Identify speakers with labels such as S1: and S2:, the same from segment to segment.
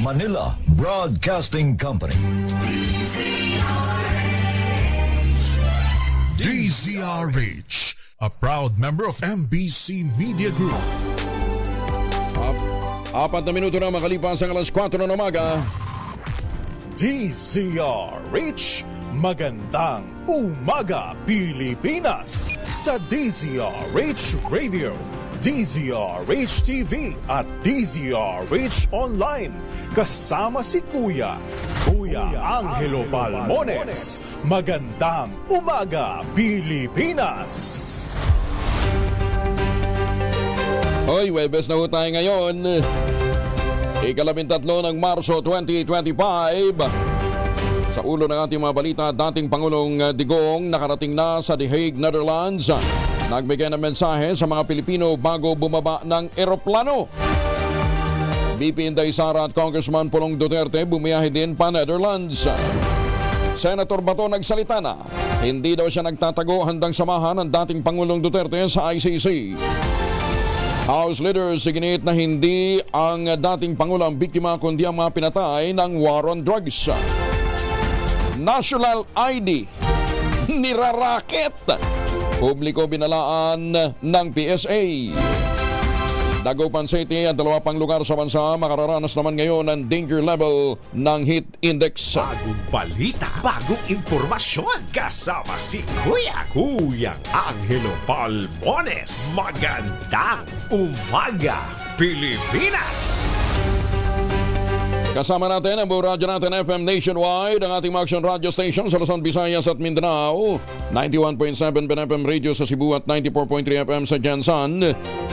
S1: Manila Broadcasting Company.
S2: DZRH, a proud member of MBC Media Group.
S3: 4 na minuto na makalipas ang alas 4 ng umaga.
S4: DZRH, magandang umaga Pilipinas sa DZRH Radio, DZRH TV at DZRH Online. Kasama si Kuya Angelo Palmones. Magandang umaga Pilipinas.
S3: Hoy, Webes na ho tayo ngayon. Ika-13 ng Marso 2025. Sa ulo ng ating mga balita, dating Pangulong Digong nakarating na sa The Hague, Netherlands. Nagbigay ng mensahe sa mga Pilipino bago bumaba ng eroplano. VP Inday Sara at Congressman Pulong Duterte bumiyahe din pa Netherlands. Senator Bato nagsalita na. Hindi daw siya nagtatago, handang samahan ng dating Pangulong Duterte sa ICC. House leaders siginit na hindi ang dating Pangulo ang biktima kundi ang mga pinatay ng war on drugs. National ID niraraket. Publiko binalaan ng PSA. Dagupan City at 2 pang lugar sa bansa makararanas naman ngayon ng danger level ng heat index.
S2: Bagong balita, bagong impormasyon. Kasama si Kuya Angelo Palmones. Magandang umaga, Pilipinas!
S3: Kasama natin ang buong radyo natin FM nationwide, ang ating action radio station sa Luzon, Visayas at Mindanao. 91.7 FM radio sa Cebu at 94.3 FM sa Jansan.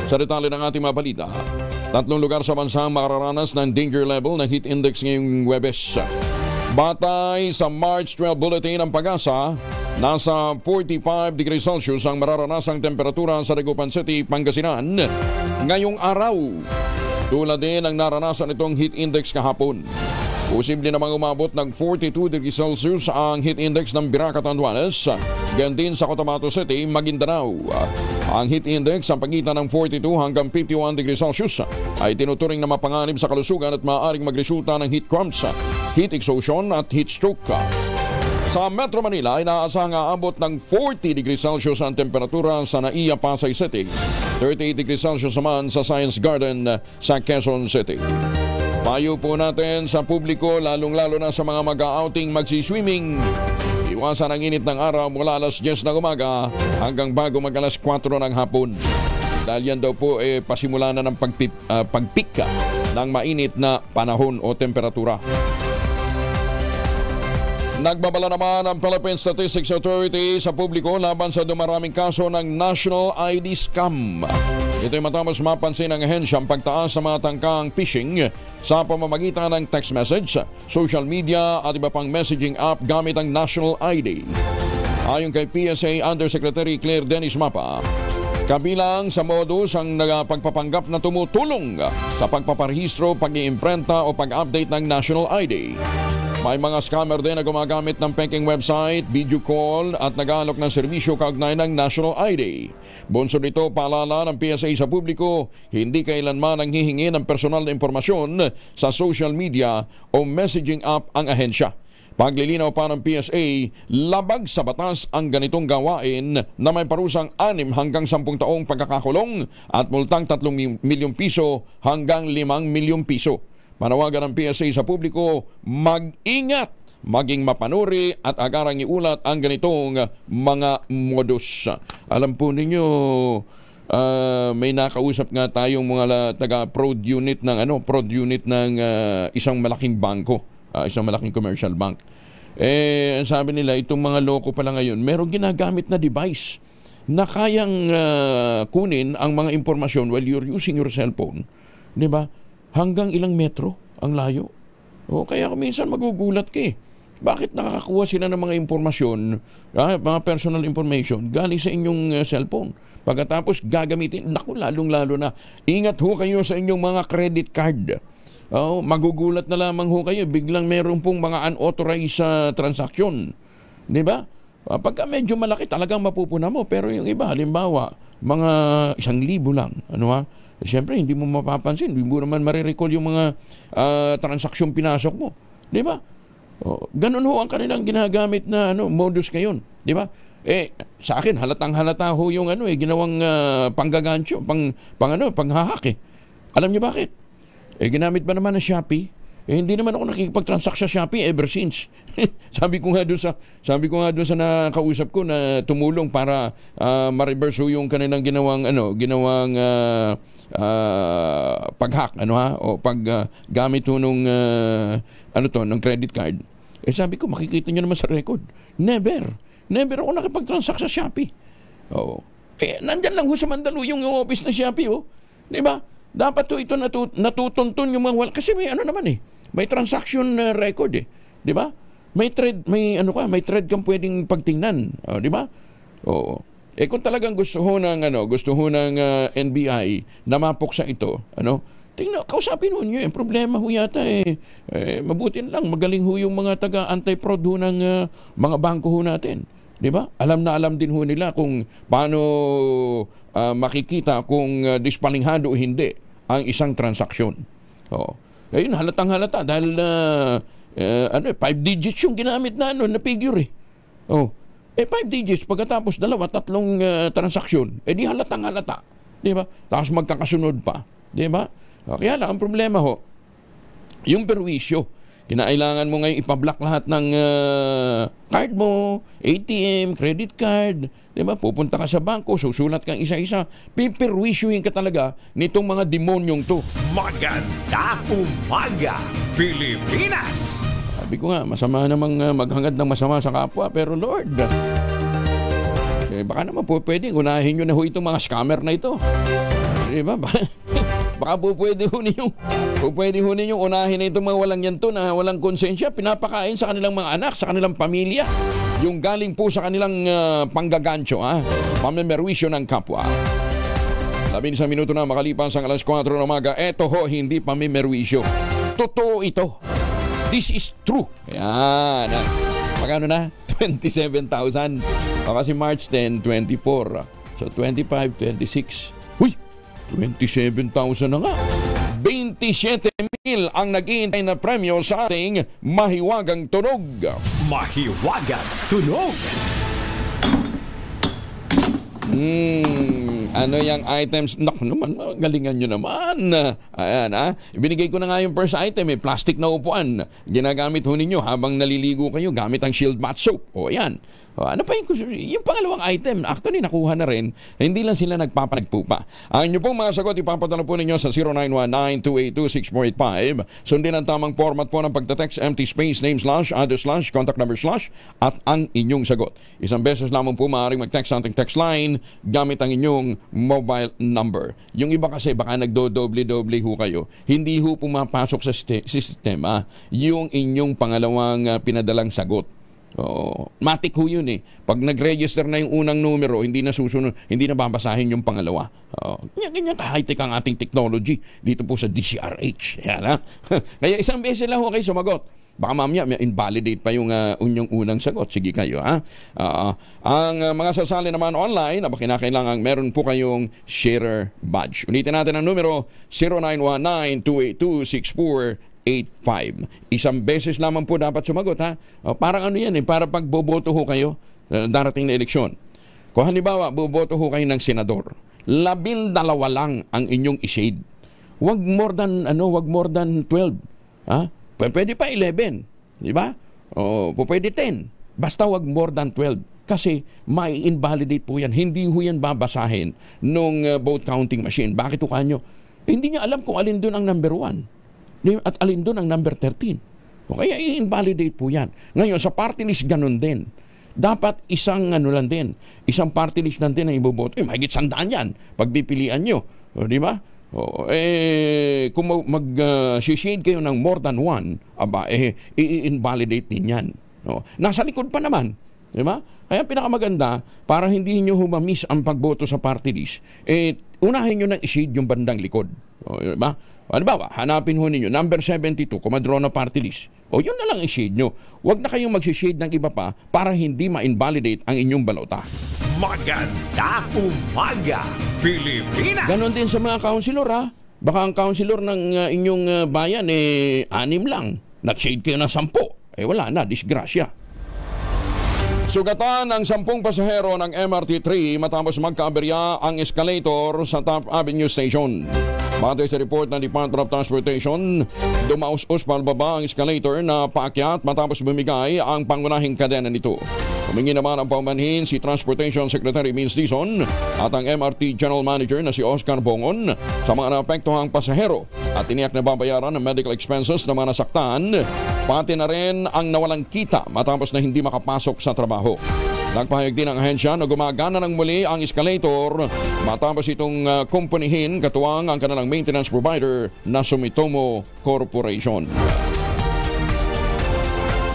S3: Sa detalye ng ating mga balita, 3 lugar sa bansa makararanas ng danger level na heat index ngayong Huwebes. Batay sa March 12 Bulletin ng Pag-asa, nasa 45 degrees Celsius ang mararanasang temperatura sa Dagupan City, Pangasinan ngayong araw. Tulad din ang naranasan itong heat index kahapon. Posible namang umabot ng 42 degrees Celsius ang heat index ng Biraca, Tanduanes. Ganyan din sa Cotabato City, Maguindanao. Ang heat index sa pagitan ng 42 hanggang 51 degrees Celsius ay tinuturing na mapanganib sa kalusugan at maaaring magresulta ng heat cramps, heat exhaustion at heat stroke. Sa Metro Manila, inaasahang aabot ng 40 degrees Celsius ang temperatura sa Naiya, Pasay City. 38 degrees Celsius naman sa Science Garden sa Quezon City. Payo po natin sa publiko, lalong-lalo na sa mga mag-outing, magsiswimming. Iwasan ang init ng araw mula alas 10 ng umaga hanggang bago mag-alas 4 ng hapon. Dahil yan daw po pasimula na ng pagpika ng mainit na panahon o temperatura. Nagbabala naman ang Philippine Statistics Authority sa publiko laban sa dumaraming kaso ng National ID Scam. Ito'y matapos mapansin ng ahensya ang pagtaas sa mga tangkang phishing sa pamamagitan ng text message, social media at iba pang messaging app gamit ang National ID. Ayon kay PSA Undersecretary Claire Dennis Mapa, kabilang sa modus ang pagpapanggap na tumutulong sa pagpaparehistro, pag-iimprenta o pag-update ng National ID. May mga scammer din na gumagamit ng peking website, video call at nag-aalok ng serbisyo kaugnay ng National ID. Bunsod nito, paalala ng PSA sa publiko, hindi kailanman ang hihingi ng personal na impormasyon sa social media o messaging app ang ahensya. Paglilinaw pa ng PSA, labag sa batas ang ganitong gawain na may parusang 6 hanggang 10 taong pagkakakulong at multang 3 milyong piso hanggang 5 milyong piso. Manawagan ng PSA sa publiko, mag-ingat, maging mapanuri at agarang iulat ang ganitong mga modus. Alam po ninyo, may nakausap nga tayong mga taga-prod unit ng isang malaking bangko, isang malaking commercial bank. Sabi nila, itong mga loko pala ngayon, merong ginagamit na device na kayang kunin ang mga impormasyon while you're using your cellphone. Di ba? Hanggang ilang metro ang layo. Kaya minsan magugulat ka. Bakit nakakakuha sila ng mga impormasyon, mga personal information, galing sa inyong cellphone? Pagkatapos gagamitin, lalong-lalo na, ingat ho kayo sa inyong mga credit card. Magugulat na lamang ho kayo, biglang meron pong mga unauthorized transaction. Di ba? Pagka medyo malaki, talagang mapupuna mo. Pero yung iba, halimbawa, mga 1,000 lang. Siyempre, hindi mo mapapansin. Hindi mo naman marirecall yung mga transaksyong pinasok mo. Di ba? Ganun ho ang kanilang ginagamit na modus ngayon. Di ba? Sa akin, halatang-halata ho yung ginawang panggagancho, panghahak eh. Alam niyo bakit? Ginamit ba naman ng Shopee? Hindi naman ako nakikipag-transact sa Shopee ever since. Sabi ko nga doon sa nakausap ko na tumulong para ma-reverse yung kanilang ginawang pag-hack o paggamit nung ng credit card. Sabi ko, makikita niyo naman sa record. Never ako nakipag-transact sa Shopee. Nandyan lang ho sa Mandaluyong yung office ng Shopee, di ba? Dapat ito natutuntun yung mga kasi may may transaction record di ba? May thread kang pwedeng pagtingnan, di ba? Kung talagang gusto ho ng NBI na mapuksa ito, tingnan, kausapin ho niyo, problema ho yata mabuti lang, magaling ho yung mga taga-anti-fraud ho ng mga bangko ho natin. Di ba? Alam na alam din ho nila kung paano makikita kung dispalinghado o hindi ang isang transaksyon. Ayun, halatang-halata dahil 5 digits yung ginamit na figure 5 digits pagkatapos 2-3 transaksyon, di halatang-halata. Di ba? Tapos magkakasunod pa. Di ba? Kaya lang, ang problema ho, yung perwisyo. Kinailangan mo ngayon ipablock lahat ng card mo, ATM, credit card, di ba? Pupunta ka sa bangko, susulat kang isa-isa. Piperwisyohin ka talaga nitong mga demonyong to.
S1: Magandang umaga, Pilipinas!
S3: Sabi ko nga, masama namang maghangad ng masama sa kapwa, pero Lord, baka naman pwedeng unahin nyo na ho itong mga scammer na ito. Di ba? Baka pwede ho ninyong unahin na itong mga walang yanto na walang konsensya, pinapakain sa kanilang mga anak, sa kanilang pamilya, yung galing po sa kanilang panggagancho, pamimerwisyo ng kapwa. 11 minuto na makalipas ang alas 4 ng umaga. Eto ho, hindi pamimerwisyo. Totoo ito. This is true. Yan. Magkano na? 27,000. Kasi March 10, 24. So 25, 26. Uy! 27,000 na nga. 27,000 ang nag-iintay na premyo sa ating Mahiwagang Tunog.
S1: Mahiwagang Tunog.
S3: Ano yung items? Naku naman, galingan nyo naman. Ayan Ibinigay ko na nga yung first item, plastic na upuan. Ginagamit ho ninyo habang naliligo kayo gamit ang Shield Bath Soap. Yan. Ano pa yung pangalawang item? Actually, nakuha na rin. Hindi lang sila nagpapanagpo pa. Ang inyo pong mga sagot, ipapadala po ninyo sa 0919-282-6485. Sundin ang tamang format po ng pagtatext, empty space, name / address / contact number / at ang inyong sagot. Isang beses lamang po maaaring mag-text sa ating text line gamit ang inyong mobile number. Yung iba kasi baka nagdo-doble-doble ho kayo. Hindi ho pumapasok sa sistema yung inyong pangalawang pinadalang sagot. Matik ho yun Pag nag-register na yung unang numero, hindi na susunod, hindi na babasahin yung pangalawa. Ganyan ka-high-tech ang ating technology dito po sa DCRH. Yan, Kaya isang beses lang ho kayo sumagot. Baka mamaya may invalidate pa yung unang sagot. Sige kayo, Ang mga sasali naman online, kinakailangan meron po kayong sharer badge. Ulitin natin ang numero, 0919-282-6485. Isang beses lamang po dapat sumagot, Parang para pag boboto ho kayo darating na eleksyon. Kung halimbawa, boboto ho kayo ng senador, 12 lang ang inyong i-shade. Wag more than 12. Pwede pa 11, di ba? Pwede 10. Basta wag more than 12. Kasi mai-invalidate po yan. Hindi ho yan babasahin nung vote counting machine. Bakit ho kanyo? Hindi niya alam kung alin doon ang number 1. At alin doon ang number 13. Kaya i-invalidate po yan. Ngayon, sa party list, ganun din. Dapat isang lang din. Isang party list lang din ang iboboto. Mahigit 100 yan. Pagpipilian nyo. Di ba? Kung mag-shade kayo ng more than 1, i-invalidate din yan. Nasa likod pa naman. Di ba? Kaya pinakamaganda, para hindi nyo humamiss ang pagboto sa party list, unahin nyo nang i-shade yung bandang likod. Di ba? Halimbawa, hanapin ho ninyo, number 72, Comadrona Party List. O yun na lang i-shade nyo. Huwag na kayong mag-shade ng iba pa para hindi ma-invalidate ang inyong balota.
S1: Maganda umaga, Pilipinas!
S3: Ganon din sa mga councilor ha. Baka ang councilor ng inyong bayan 6 lang. Nag-shade kayo ng 10. Wala na, disgrasya. Sugatan ng 10 pasahero ng MRT-3 matapos magkaaberya ang escalator sa Top Avenue Station. Batay sa report ng Department of Transportation, dumaus-us palbaba ang escalator na paakyat matapos bumigay ang pangunahing kadena nito. Humingi naman ang paumanhin si Transportation Secretary Vince Dizon at ang MRT General Manager na si Oscar Bongon sa mga naapektuhang pasahero at tiniyak na babayaran ng medical expenses ng mga nasaktan, pati na rin ang nawalang kita matapos na hindi makapasok sa trabaho. Nagpahayag din ang ahensya na gumagana ng muli ang escalator matapos itong kumpunihin katuwang ang kanilang maintenance provider na Sumitomo Corporation.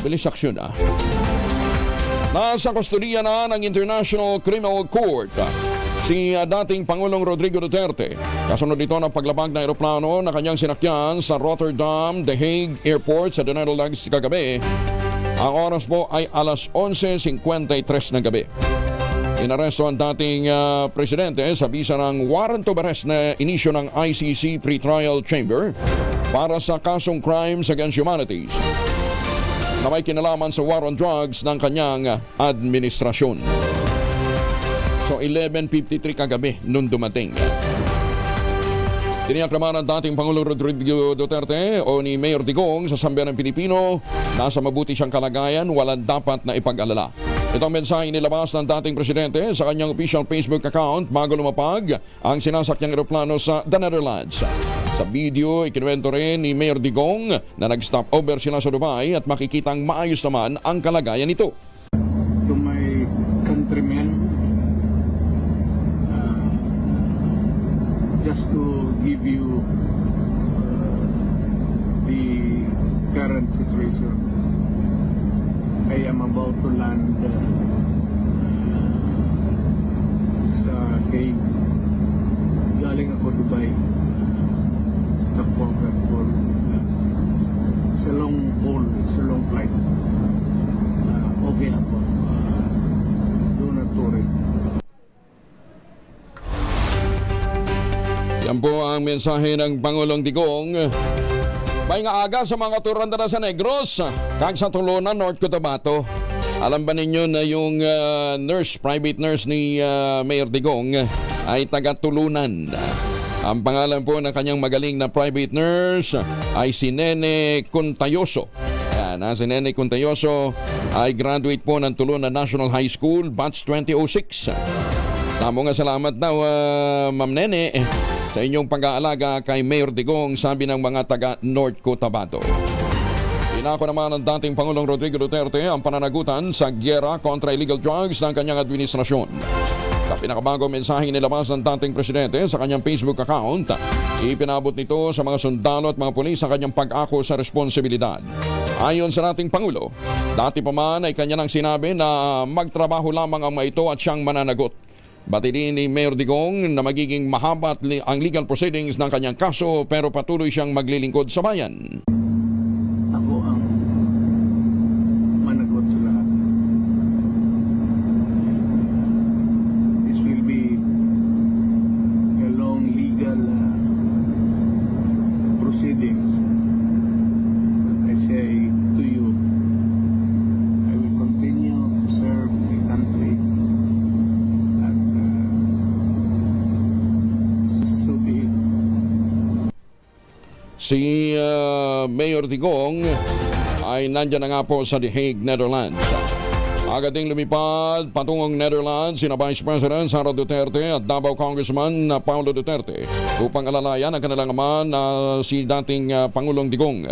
S3: Bilis aksyon Nasa kustodiya na ng International Criminal Court si dating Pangulong Rodrigo Duterte. Kasunod dito ng paglabag ng eroplano na kanyang sinakyan sa Rotterdam, The Hague Airport sa The Netherlands kagabi. Ang oras po ay alas 11:53 ng gabi. Inaresto ang dating presidente sa bisa ng warrant of arrest na inisyo ng ICC Pretrial Chamber para sa kasong crimes against humanities na may kinalaman sa war on drugs ng kanyang administrasyon. So 11:53 kagabi nung dumating. Tiniyak naman ang dating Pangulong Rodrigo Duterte o ni Mayor Digong sa sambayan ng Pilipino na sa mabuti siyang kalagayan walang dapat na ipag-alala. Ito ang mensahe nilabas ng dating presidente sa kanyang official Facebook account bago lumapag ang sinasakyang eroplano sa The Netherlands. Sa video, ikinuwento rin ni Mayor Digong na nag-stop over sila sa Dubai at makikitang maayos naman ang kalagayan nito.
S5: To my countrymen, just to give you the current situation, I am about to land sa Hague. Galing ako Dubai. Stopover for it's a long haul, it's a long flight. Okay ako. Do not worry.
S3: Yan po ang mensahe ng Pangulong Digong. May nga aga sa mga turanda sa Negros, kag sa Tulunan, North Cotabato. Alam ba ninyo na yung private nurse ni Mayor Digong ay taga-Tulunan? Ang pangalan po ng kanyang magaling na private nurse ay si Nene Contayoso. Ayan, si Nene Contayoso ay graduate po ng Tulunan National High School, batch 2006. Tamo nga salamat daw, Ma'am Nene, sa inyong pag-aalaga kay Mayor Digong, sabi ng mga taga-North Cotabato. Inako naman ng dating Pangulong Rodrigo Duterte ang pananagutan sa gyera kontra illegal drugs ng kanyang administrasyon. Sa pinakabagong mensaheng nilabas ng dating presidente sa kanyang Facebook account, ipinabot nito sa mga sundalo at mga pulis ang kanyang pag-ako sa responsibilidad. Ayon sa dating Pangulo, dati pa man ay kanya nang sinabi na magtrabaho lamang ang mga ito at siyang mananagot. Batid ni Mayor Digong na magiging mahaba ang legal proceedings ng kanyang kaso pero patuloy siyang maglilingkod sa bayan.
S5: Ako ang managot sa lahat. This will be a long legal proceedings. But I say to you, I will continue to serve the country.
S3: Si Mayor Digong ay nandyan na nga po sa The Hague, Netherlands. Agad ding lumipad patungong Netherlands sina Vice President Sara Duterte at Davao Congressman Paulo Duterte upang alalayan ang kanilang ama na si dating Pangulong Digong.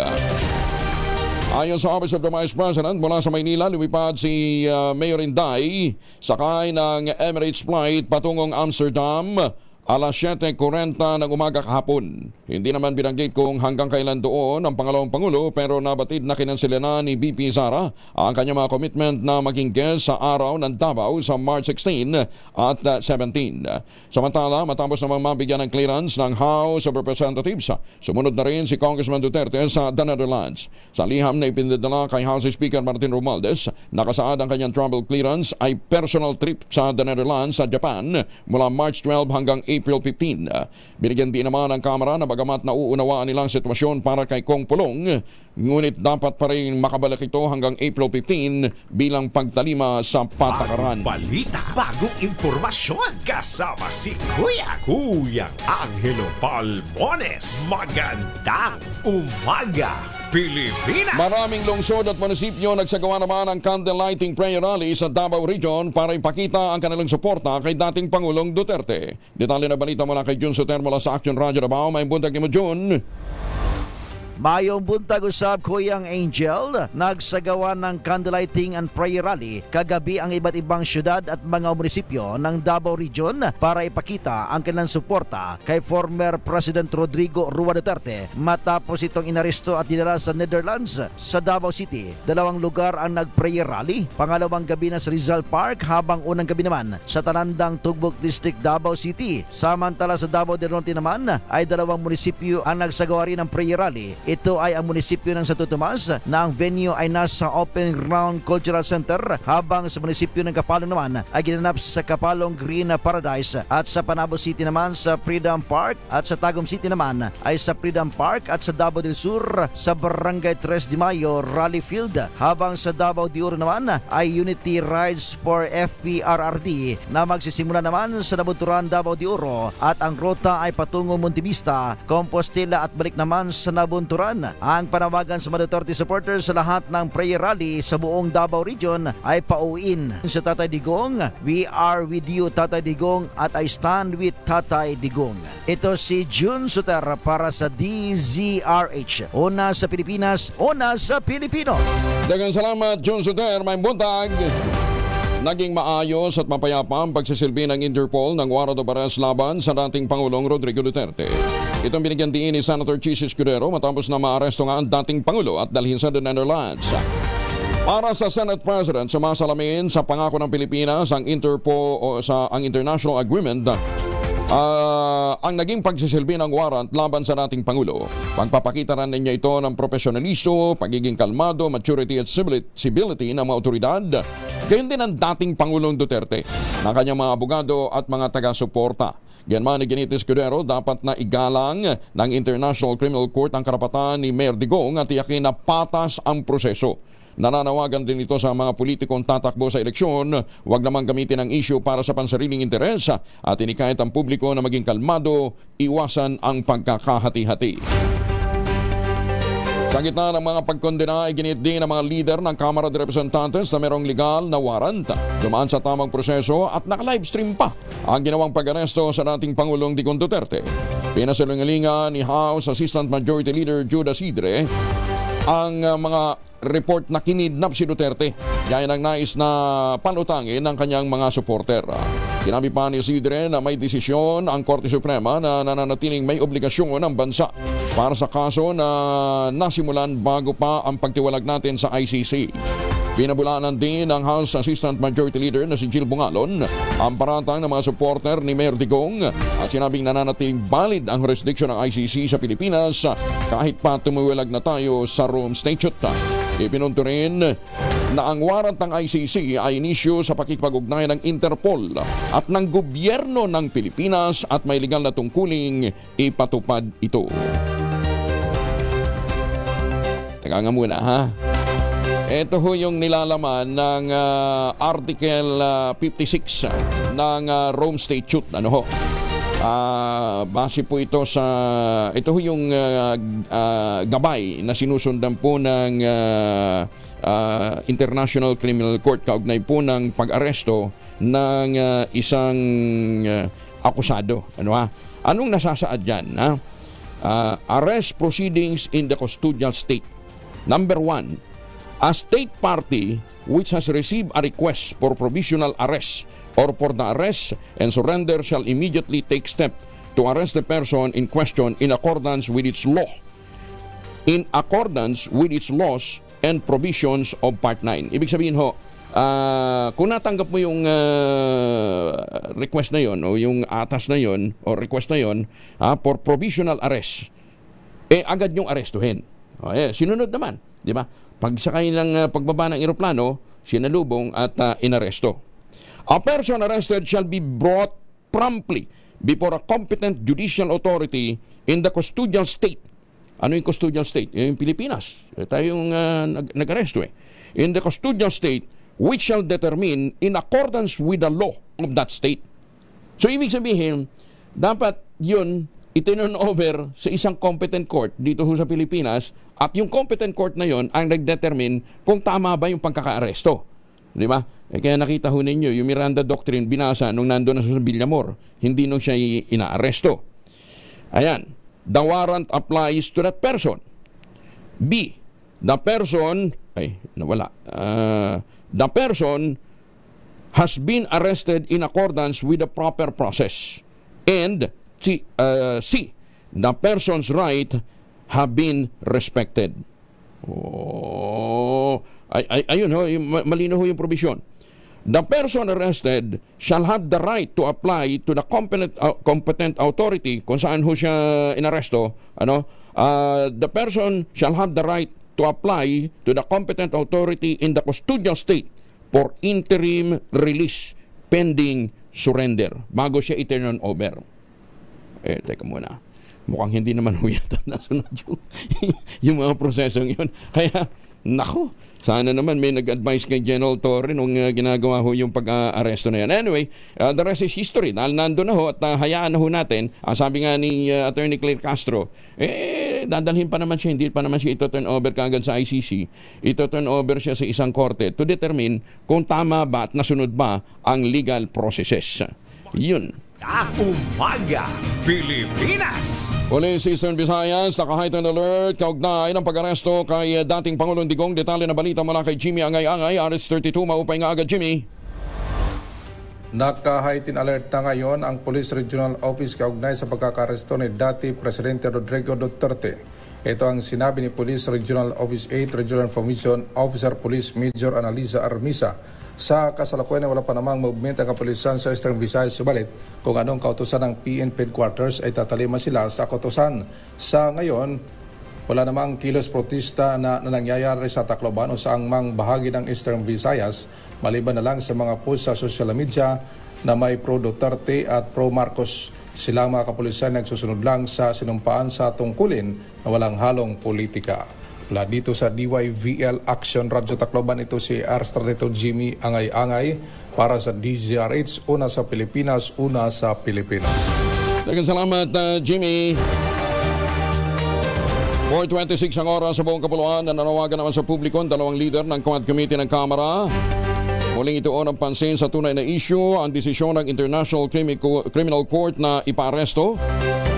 S3: Ayon sa Office of the Vice President, mula sa Maynila, lumipad si Mayor Inday sakay ng Emirates flight patungong Amsterdam alas 7:40 ng umaga kahapon. Hindi naman binanggit kung hanggang kailan doon ang pangalawang Pangulo pero nabatid na kinansela na ni BP Sara ang kanyang mga commitment na maging guest sa araw ng Davao sa March 16 at 17. Samantala, matapos namang mabigyan ng clearance ng House of Representatives, sumunod na rin si Congressman Duterte sa The Netherlands. Sa liham na ipinadala kay House Speaker Martin Romualdez, nakasaad ang kanyang travel clearance ay personal trip sa The Netherlands sa Japan mula March 12 hanggang April 15. Binigyan din naman ng Kamara na bagamat nauunawaan nilang sitwasyon para kay Kong Pulong, ngunit dapat pa rin makabalik ito hanggang April 15 bilang pagtalima sa patakaran.
S1: Balita, bagong impormasyon, kasama si Kuya Angelo Palmones. Magandang umaga, Pilipinas!
S3: Maraming lungsod at munisipyo nagsagawa naman ng candle lighting prayer rally sa Davao Region para ipakita ang kanilang suporta kay dating Pangulong Duterte. Detalye na balita mula kay Jun Soter mula sa Action Radio Davao. May buntag ni mo, Jun.
S6: Mayong buntag usab Kuyang Angel, nagsagawa ng candlelighting and prayer rally kagabi ang iba't ibang syudad at mga munisipyo ng Davao Region para ipakita ang kanilang suporta kay former President Rodrigo Roa Duterte matapos itong inaresto at dinala sa Netherlands sa Davao City. Dalawang lugar ang nag-prayer rally. Pangalawang gabi na sa Rizal Park habang unang gabi naman sa Tanandang Tugbok District, Davao City. Samantala sa Davao del Norte naman ay dalawang munisipyo ang nagsagawa rin ng prayer rally. Ito ay ang munisipyo ng Santo Tomas na ang venue ay nasa Open Ground Cultural Center, habang sa munisipyo ng Kapalong naman ay ginanap sa Kapalong Green Paradise, at sa Panabo City naman sa Freedom Park, at sa Tagum City naman ay sa Freedom Park, at sa Davao del Sur sa Barangay 3 de Mayo Rally Field, habang sa Davao de Oro naman ay Unity Rides for FPRRD na magsisimula naman sa Nabunturan, Davao de Oro, at ang rota ay patungo Montevista, Compostela at balik naman sa Nabunturan. Ang panawagan sa mga Duterte supporters sa lahat ng prayer rally sa buong Davao Region ay pauwiin sa Tatay Digong. We are with you, Tatay Digong, at I stand with Tatay Digong. Ito si Jun Soter para sa DZRH. Una sa Pilipinas, una sa Pilipino.
S3: Daghang salamat, Jun Soter. May buntag. Naging maayos at mapayapa ang pagsisilbi ng Interpol ng warrant of arrest laban sa dating Pangulong Rodrigo Duterte. Itong binigyan diin ni Senator Chis Escudero matapos na maaresto nga ang dating Pangulo at dalhin sa The Netherlands. Para sa Senate President, sumasalamin sa pangako ng Pilipinas ang Interpol o sa ang international agreement ang naging pagsisilbi ng warrant laban sa dating Pangulo. Pagpapakita rin niya ito ng profesionalismo, pagiging kalmado, maturity at civility ng mga otoridad. Gayon din ang dating Pangulong Duterte ng kanyang mga abogado at mga taga-suporta. Ganman ni Ginit Escudero, dapat na igalang ng International Criminal Court ang karapatan ni Mayor Digong at tiyakin na patas ang proseso. Nananawagan din ito sa mga politikong tatakbo sa eleksyon, huwag namang gamitin ang issue para sa pansariling interes at inikahit ang publiko na maging kalmado, iwasan ang pagkakahati-hati. Sa gitna ng mga pagkondena, iginit din ng mga leader ng Kamara de Representantes na merong legal na warrant. Dumaan sa tamang proseso at naka-livestream pa ang ginawang pag-aresto sa dating Pangulong Digong Duterte. Pinasalungalinga ni House Assistant Majority Leader Judas Idre ang mga report na kinidnap si Duterte, gaya ng nais na panutangin ng kanyang mga supporter. Sinabi pa ni Isidre na may desisyon ang Korte Suprema na nananatiling may obligasyon ng bansa para sa kaso na nasimulan bago pa ang pagtiwalag natin sa ICC. Pinabulaanan din ng House Assistant Majority Leader na si Jill Bungalon ang paratang ng mga supporter ni Mayor Digong at sinabing nananatiling valid ang jurisdiction ng ICC sa Pilipinas kahit pa tumuwilag na tayo sa Rome Statute. Ipinunto rin na ang warrant ng ICC ay inisyu sa pakikipag-ugnay ng Interpol at ng gobyerno ng Pilipinas at may legal na tungkuling ipatupad ito. Teka nga muna, ha? Ito ho yung nilalaman ng Article 56 ng Rome Statute. Ano ho? Base po ito sa ito ho yung gabay na sinusundan po ng International Criminal Court kaugnay po ng pag-aresto ng isang akusado. Ano ha? Anong nasasaad dyan? Ha? Arrest proceedings in the custodial state. Number 1, a state party which has received a request for provisional arrest or for the arrest and surrender shall immediately take step to arrest the person in question in accordance with its law. In accordance with its laws and provisions of Part 9. Ibig sabihin ho, kung natanggap mo yung request na yon o yung atas na yon o request na yon for provisional arrest, agad yung arestuhin. Sinunod naman, di ba? Pagsakay ng pagbaba ng eroplano, sinalubong at inaresto. A person arrested shall be brought promptly before a competent judicial authority in the custodial state. Ano yung custodial state? Yung Pilipinas. Tayo yung nag-aresto In the custodial state, which shall determine in accordance with the law of that state. So, ibig sabihin, dapat yun itinurn over sa isang competent court dito sa Pilipinas at yung competent court na yon ang nag-determine kung tama ba yung pagkaka-aresto. Di ba? Kaya nakita ho ninyo, yung Miranda Doctrine binasa nung nandun na sa Villamor, hindi nung siya inaaresto. Ayan, the warrant applies to that person. B, the person, the person has been arrested in accordance with the proper process. And C, the person's right have been respected. Ayun ho, malino ho yung provision. The person arrested shall have the right to apply to the competent authority kung saan ho siya inaresto. The person shall have the right to apply to the competent authority in the custodial state for interim release pending surrender bago siya i-turn over. Teka muna. Mukhang hindi naman ho yata nasunod yung mga prosesong yun. Kaya, nako, sana naman may nag-advise kay General Torre nung ginagawa ho yung pag-aresto na yan. Anyway, the rest is history. Dahil nandun na ho at hayaan na ho natin, sabi nga ni Attorney Claire Castro, dadalhin pa naman siya, hindi pa naman siya ito-turn over kagad sa ICC. Ito-turn over siya sa isang korte to determine kung tama ba at nasunod ba ang legal processes. Yun.
S1: Umaga Pilipinas.
S3: Uli sa Eastern Visayas, naka-heightened alert kaugnay ng pag-aresto kay dating Pangulong Digong. Detalye na balita mula kay Jimmy Angay-Angay, RS32, maupay nga agad Jimmy.
S7: Naka-heightened alert na ngayon ang Police Regional Office kaugnay sa pagkakaresto ni dati Presidente Rodrigo Duterte. Ito ang sinabi ni Police Regional Office 8 Regional Information Officer Police Major Analisa Armisa. Sa kasalukuyan na wala pa namang movement ang kapulisan sa Eastern Visayas, subalit kung anong kautusan ng PNP headquarters ay tataliman sila sa kautusan. Sa ngayon, wala namang kilos protesta na nangyayari sa Tacloban o saang mang bahagi ng Eastern Visayas, maliban na lang sa mga post sa social media na may pro-Duterte at pro-Marcos. Silang mga kapulisan nagsusunod lang sa sinumpaan sa tungkulin na walang halong politika. Mula dito sa DYVL Action Radio Tacloban, ito si R32 Jimmy Angay-Angay para sa DZRH, una sa Pilipinas, una sa Pilipinas.
S3: Daghang salamat, Jimmy. 4:26 ang oras sa buong kapuluan na nanawagan naman sa publiko ang dalawang leader ng Quad Committee ng Kamara. Muling ituon ang pansin sa tunay na issue ang desisyon ng International Criminal Court na ipaaresto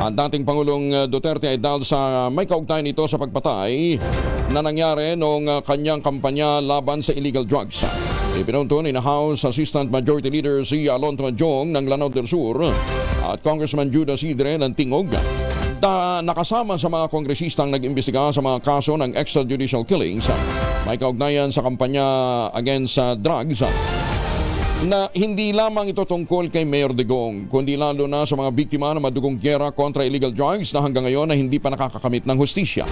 S3: ang dating Pangulong Duterte ay dahil sa may kaugnayan nito sa pagpatay na nangyari noong kanyang kampanya laban sa illegal drugs. Ipinunto ni House Assistant Majority Leader si Alonto Jong ng Lanao del Sur at Congressman Judas Idre ng Tingog. Nakasama sa mga kongresistang nag-imbestiga sa mga kaso ng extrajudicial killings may kaugnayan sa kampanya against drugs na hindi lamang ito tungkol kay Mayor Digong, kundi lalo na sa mga biktima ng madugong giyera kontra illegal drugs na hanggang ngayon na hindi pa nakakakamit ng hustisya.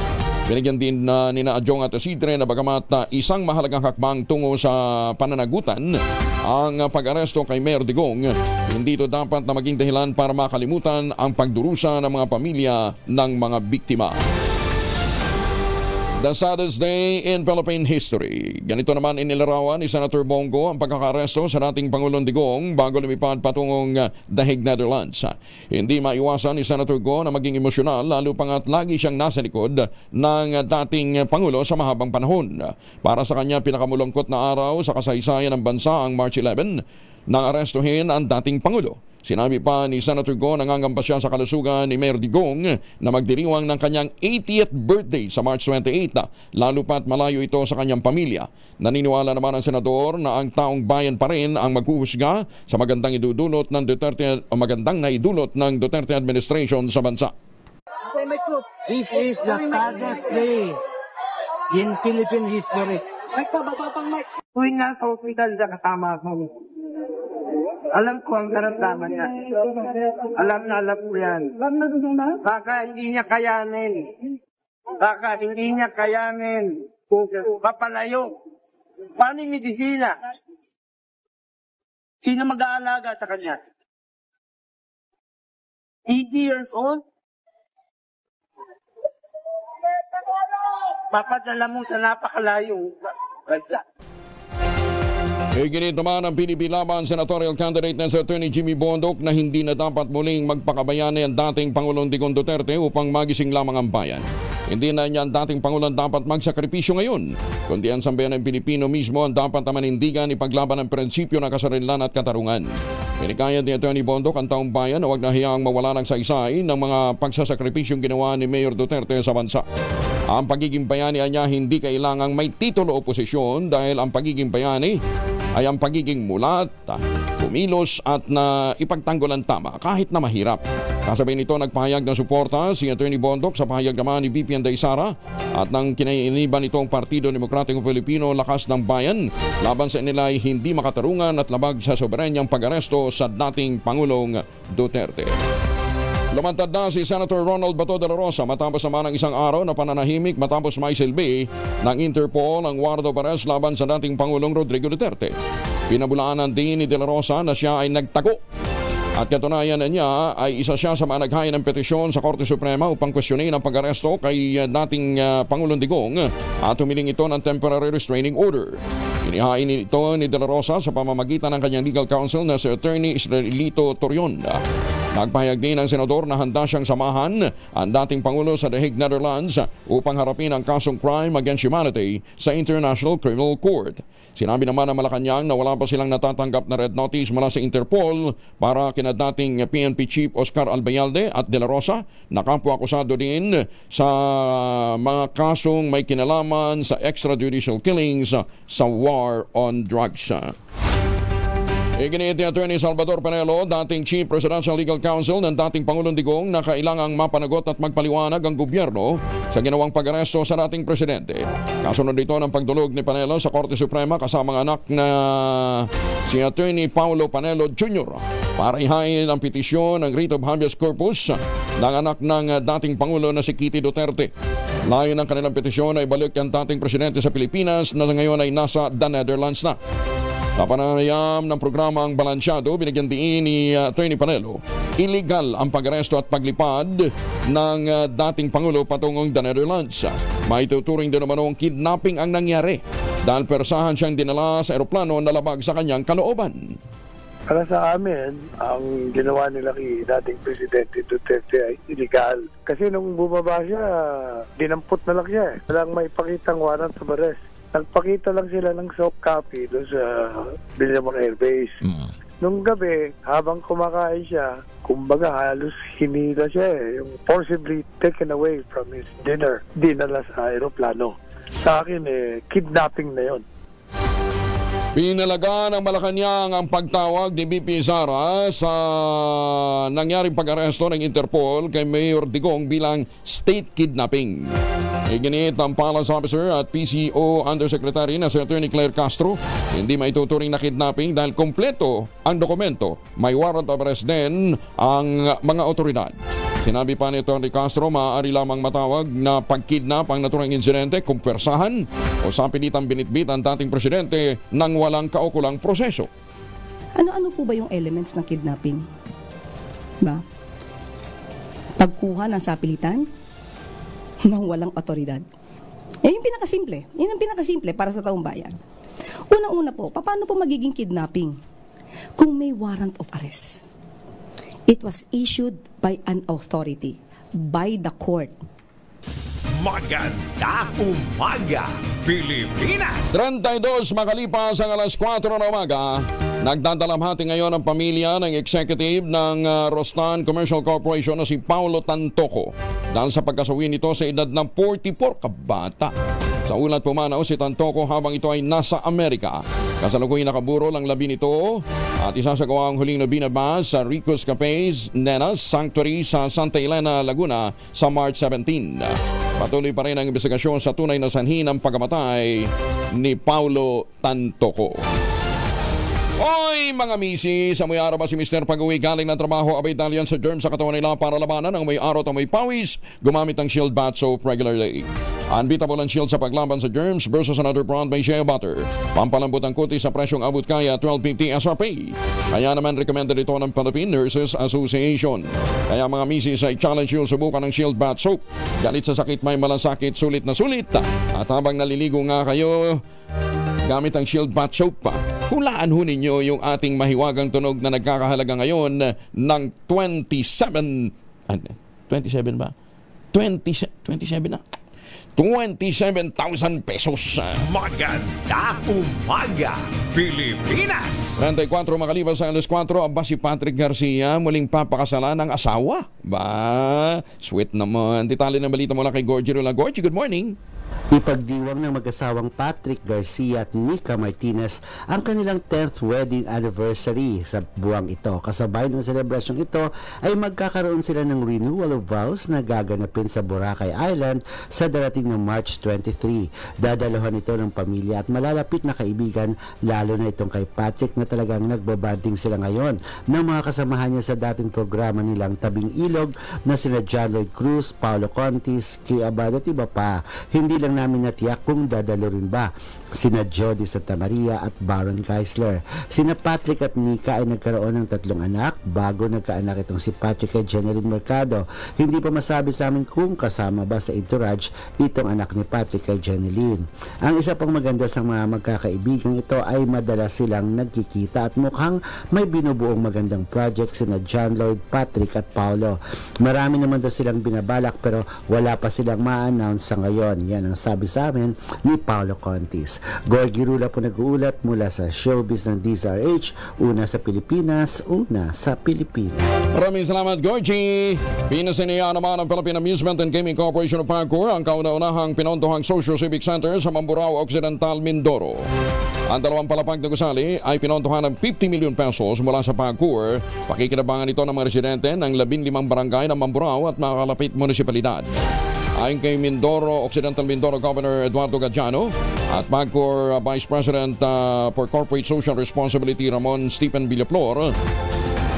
S3: Binigyan din ni Adjong at Isidre na bagamat isang mahalagang hakbang tungo sa pananagutan ang pag-aresto kay Mayor Digong, hindi ito dapat na maging dahilan para makalimutan ang pagdurusa ng mga pamilya ng mga biktima. The saddest day in Philippine history. Ganito naman inilarawan ni Senator Bongo ang pagkakaresto sa dating Pangulong Digong bago lumipad patungong The Hague, Netherlands. Hindi maiwasan ni Senator Go na maging emosyonal lalo pangat lagi siyang nasa likod ng dating Pangulo sa mahabang panahon. Para sa kanya pinakamulungkot na araw sa kasaysayan ng bansa ang March 11 nang arestuhin ang dating Pangulo. Sinabi pa ni Senator Go nangangamba siya sa kalusugan ni Mayor Digong na magdiriwang ng kanyang 80th birthday sa March 28, lalo pat malayo ito sa kanyang pamilya. Naniniwala naman ang senador na ang taong bayan pa rin ang maghuhusga sa magandang naidulot ng Duterte administration sa bansa.
S5: This is the saddest day in Philippine history.
S8: Tuwing nga sa hospital siya kasama ako. Alam ko ang karamdaman niya. Alam ko yan. Baka hindi niya kayanin. Papalayo. Paano yung medisina? Sino mag-aalaga sa kanya? 80 years old? Papadala mo sa napakalayo.
S3: Iginit naman ang PDP laban senatorial candidate na si Attorney Jimmy Bondoc na hindi na dapat muling magpakabayani ang dating Pangulong Digong Duterte upang magising lamang ang bayan. Hindi na niya ang dating Pangulong dapat magsakripisyo ngayon, kundi ang sambayan ng Pilipino mismo ang dapat na manindigan ipaglaban ang prinsipyo ng kasarilan at katarungan. Pinikayat ni Attorney Bondoc ang taong bayan na huwag na hiyaang mawala ng saysay ng mga pagsasakripisyong ginawa ni Mayor Duterte sa bansa. Ang pagiging bayani niya hindi kailangang may titulo o posisyon dahil ang pagiging bayani ay ang pagiging mulat, kumilos at na ipagtanggol ang tama kahit na mahirap. Kasabay nito nagpahayag ng suporta si Attorney Bondoc sa pahayag naman ni VP Anday Sara at ng kinainiban nitong Partido Demokratiko Pilipino Lakas ng Bayan laban sa nila ay hindi makatarungan at labag sa soberanyang pag-aresto sa dating Pangulong Duterte. Lumantad na si Senator Ronald Bato de la Rosa matapos naman ng isang araw na pananahimik matapos maisilbi ng Interpol ang warrant of arrest laban sa dating Pangulong Rodrigo Duterte. Pinabulaanan din ni de la Rosa na siya ay nagtago at katunayan niya ay isa siya sa mga naghain ng petisyon sa Korte Suprema upang kwestiyonin ang pag-aresto kay dating Pangulong Digong at humiling ito ng temporary restraining order. Inihain ito ni de la Rosa sa pamamagitan ng kanyang legal counsel na si Attorney Israelito Torion. Nagpahayag din ang senador na handa siyang samahan ang dating Pangulo sa The Hague, Netherlands upang harapin ang kasong crime against humanity sa International Criminal Court. Sinabi naman ng Malacanang na wala pa silang natatanggap na red notice mula sa Interpol para kina dating PNP Chief Oscar Albayalde at De La Rosa na kapwa-akusado din sa mga kasong may kinalaman sa extrajudicial killings sa war on drugs. Iginit ni Attorney Salvador Panelo, dating Chief Presidential Legal Counsel ng dating Pangulong Digong na kailangang mapanagot at magpaliwanag ang gobyerno sa ginawang pag-aresto sa dating presidente. Kasunod dito ng pagdulog ni Panelo sa Korte Suprema kasama ang anak na si Attorney Paulo Panelo Jr. para ihain ang petisyon ng writ of habeas corpus ng anak ng dating Pangulo na si Kitty Duterte. Layo ng kanilang petisyon ay balik ang dating presidente sa Pilipinas na ngayon ay nasa The Netherlands na. Sa pananayam ng programang Balansyado, binigyan din ni Attorney Panelo, illegal ang pag-aresto at paglipad ng dating Pangulo patungong The Netherlands. Maituturing din naman ang kidnapping ang nangyari dahil persahan siyang dinala sa eroplano na labag sa kanyang kalooban.
S9: Para sa amin, ang ginawa nila kay dating Presidente Duterte ay illegal. Kasi nung bumaba siya, dinampot na lang siya. Walang may pakitang warrant of arrest. Nagpakita lang sila ng soft copy doon sa Villamor Air Base. Nung gabi, habang kumakain siya, kumbaga halos hinila siya yung forcibly taken away from his dinner. Dinala sa aeroplano. Sa akin kidnapping na yon.
S3: Pinalaga ng Malacanang ang pagtawag ni BP Sara sa nangyaring pag-aresto ng Interpol kay Mayor Digong bilang state kidnapping. Iginit ang Palace Officer at PCO Undersecretary na si Attorney Claire Castro, hindi maituturing na kidnapping dahil kompleto ang dokumento. May warrant of arrest din ang mga otoridad. Sinabi pa ni Attorney Castro, maaari lamang matawag na pagkidnap ang naturang insidente kung persahan o sa pilitang binitbit ang dating presidente ng walang kaukulang proseso.
S10: Ano-ano po ba yung elements ng kidnapping? Ba? Pagkuha ng sapilitan ng walang otoridad. Yan yung pinakasimple. Yan ang pinakasimple para sa taong bayan. Unang-una po, paano po magiging kidnapping? Kung may warrant of arrest. It was issued by an authority, by the court.
S1: Maganda umaga, Pilipinas!
S3: 32 makalipas ang alas 4 ng umaga. Nagdadalamhati ngayon ang pamilya ng executive ng Rostan Commercial Corporation na si Paulo Tantoco dahil sa pagkasawi nito sa edad ng 44 kabata. Sa ulat pumanaw si Tantoco habang ito ay nasa Amerika. Kasalukuyan nakaburo lang labi nito at isasagawa ang huling labi na ba sa Rico's Cafes Nenas Sanctuary sa Santa Elena, Laguna sa March 17. Patuloy pa rin ang investigasyon sa tunay na sanhi ng pagkamatay ni Paulo Tantoco. Oy mga misi, sa may araw ba si Mr. Pag-uwi galing ng trabaho, abay dalian sa germs sa katawan nila para labanan ang may araw at may pawis, gumamit ng Shield Bath Soap regularly. Unbeatable ang Shield sa paglaban sa germs versus another brand by Shea Butter. Pampalambot ang kutis sa presyong abot kaya 12.50 SRP. Kaya naman recommended ito ng Philippine Nurses Association. Kaya mga misi, sa challenge yung subukan ng Shield Bath Soap. Galit sa sakit, may malasakit, sulit na sulit. At habang naliligo nga kayo, gamit ang Shield Bath Soap pa, hulaan ho ninyo yung ating mahiwagang tunog na nagkakahalaga ngayon ng 27 ba? 27 na? 27,000 pesos.
S1: Maganda umaga, Pilipinas!
S3: 34 makalipas sa alas 4, aba si Patrick Garcia muling papakasalan ng asawa. Ba, sweet naman. Detalye ng balita mula kay Gorgie Rula. Gorgie, good morning.
S11: Ipagdiwang ng mag-asawang Patrick Garcia at Nika Martinez ang kanilang 10th wedding anniversary sa buwang ito. Kasabay ng selebrasyong ito ay magkakaroon sila ng renewal of vows na gaganapin sa Boracay Island sa darating na March 23. Dadalahan ito ng pamilya at malalapit na kaibigan, lalo na itong kay Patrick na talagang nagbabanding sila ngayon ng mga kasamahan niya sa dating programa nilang Tabing Ilog na sina John Lloyd Cruz, Paulo Contis, Kay Abad at iba pa. Hindi lang namin natiyak kung dadalo rin ba sina Jody Santa Maria at Baron Geisler. Sina Patrick at Nika ay nagkaroon ng 3 anak bago nagkaanak itong si Patrick kay Jeneline Mercado. Hindi pa masabi sa amin kung kasama ba sa entourage itong anak ni Patrick kay Jeneline. Ang isa pang maganda sa mga magkakaibigan ito ay madalas silang nagkikita at mukhang may binubuong magandang project sina John Lloyd, Patrick at Paulo. Marami naman daw silang binabalak pero wala pa silang ma-announce sa ngayon. Yan ang sabi sa amin ni Paulo Contis. Gorgie Rula po nag-uulat mula sa showbiz ng DZRH, una sa Pilipinas, una sa Pilipinas.
S3: Maraming salamat, Gorgie. Pinasiniya naman ng Philippine Amusement and Gaming Corporation of Pagcor ang kauna-unahang pinontohang Social Civic Center sa Mamburao Occidental, Mindoro. Ang dalawang palapag na gusali ay pinontohan ng 50 million pesos mula sa Pagcor. Pakikinabangan ito ng mga residente ng 15 barangay ng Mamburao at mga kalapit munisipalidad. Ayon kay Mindoro, Occidental Mindoro Governor Eduardo Gadiano at Pagcor Vice President for Corporate Social Responsibility Ramon Stephen Villaflor,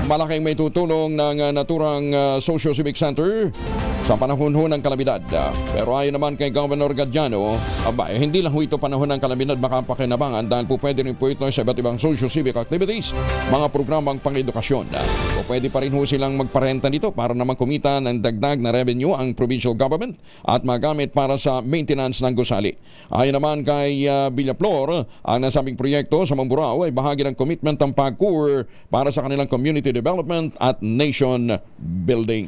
S3: malaking may tutulong ng naturang Social Civic Center sa panahon ho ng kalamidad. Pero ayon naman kay Governor Gadiano, hindi lang ho ito panahon ng kalamidad makapakinabangan dahil po pwede rin po ito sa iba't ibang social civic activities, mga programang pang-edukasyon. O pwede pa rin ho silang magparenta nito para naman kumita ng dagdag na revenue ang provincial government at magamit para sa maintenance ng gusali. Ayon naman kay Villaflor, ang nasabing proyekto sa Mamburao ay bahagi ng commitment ng Pagcor para sa kanilang community development at nation building.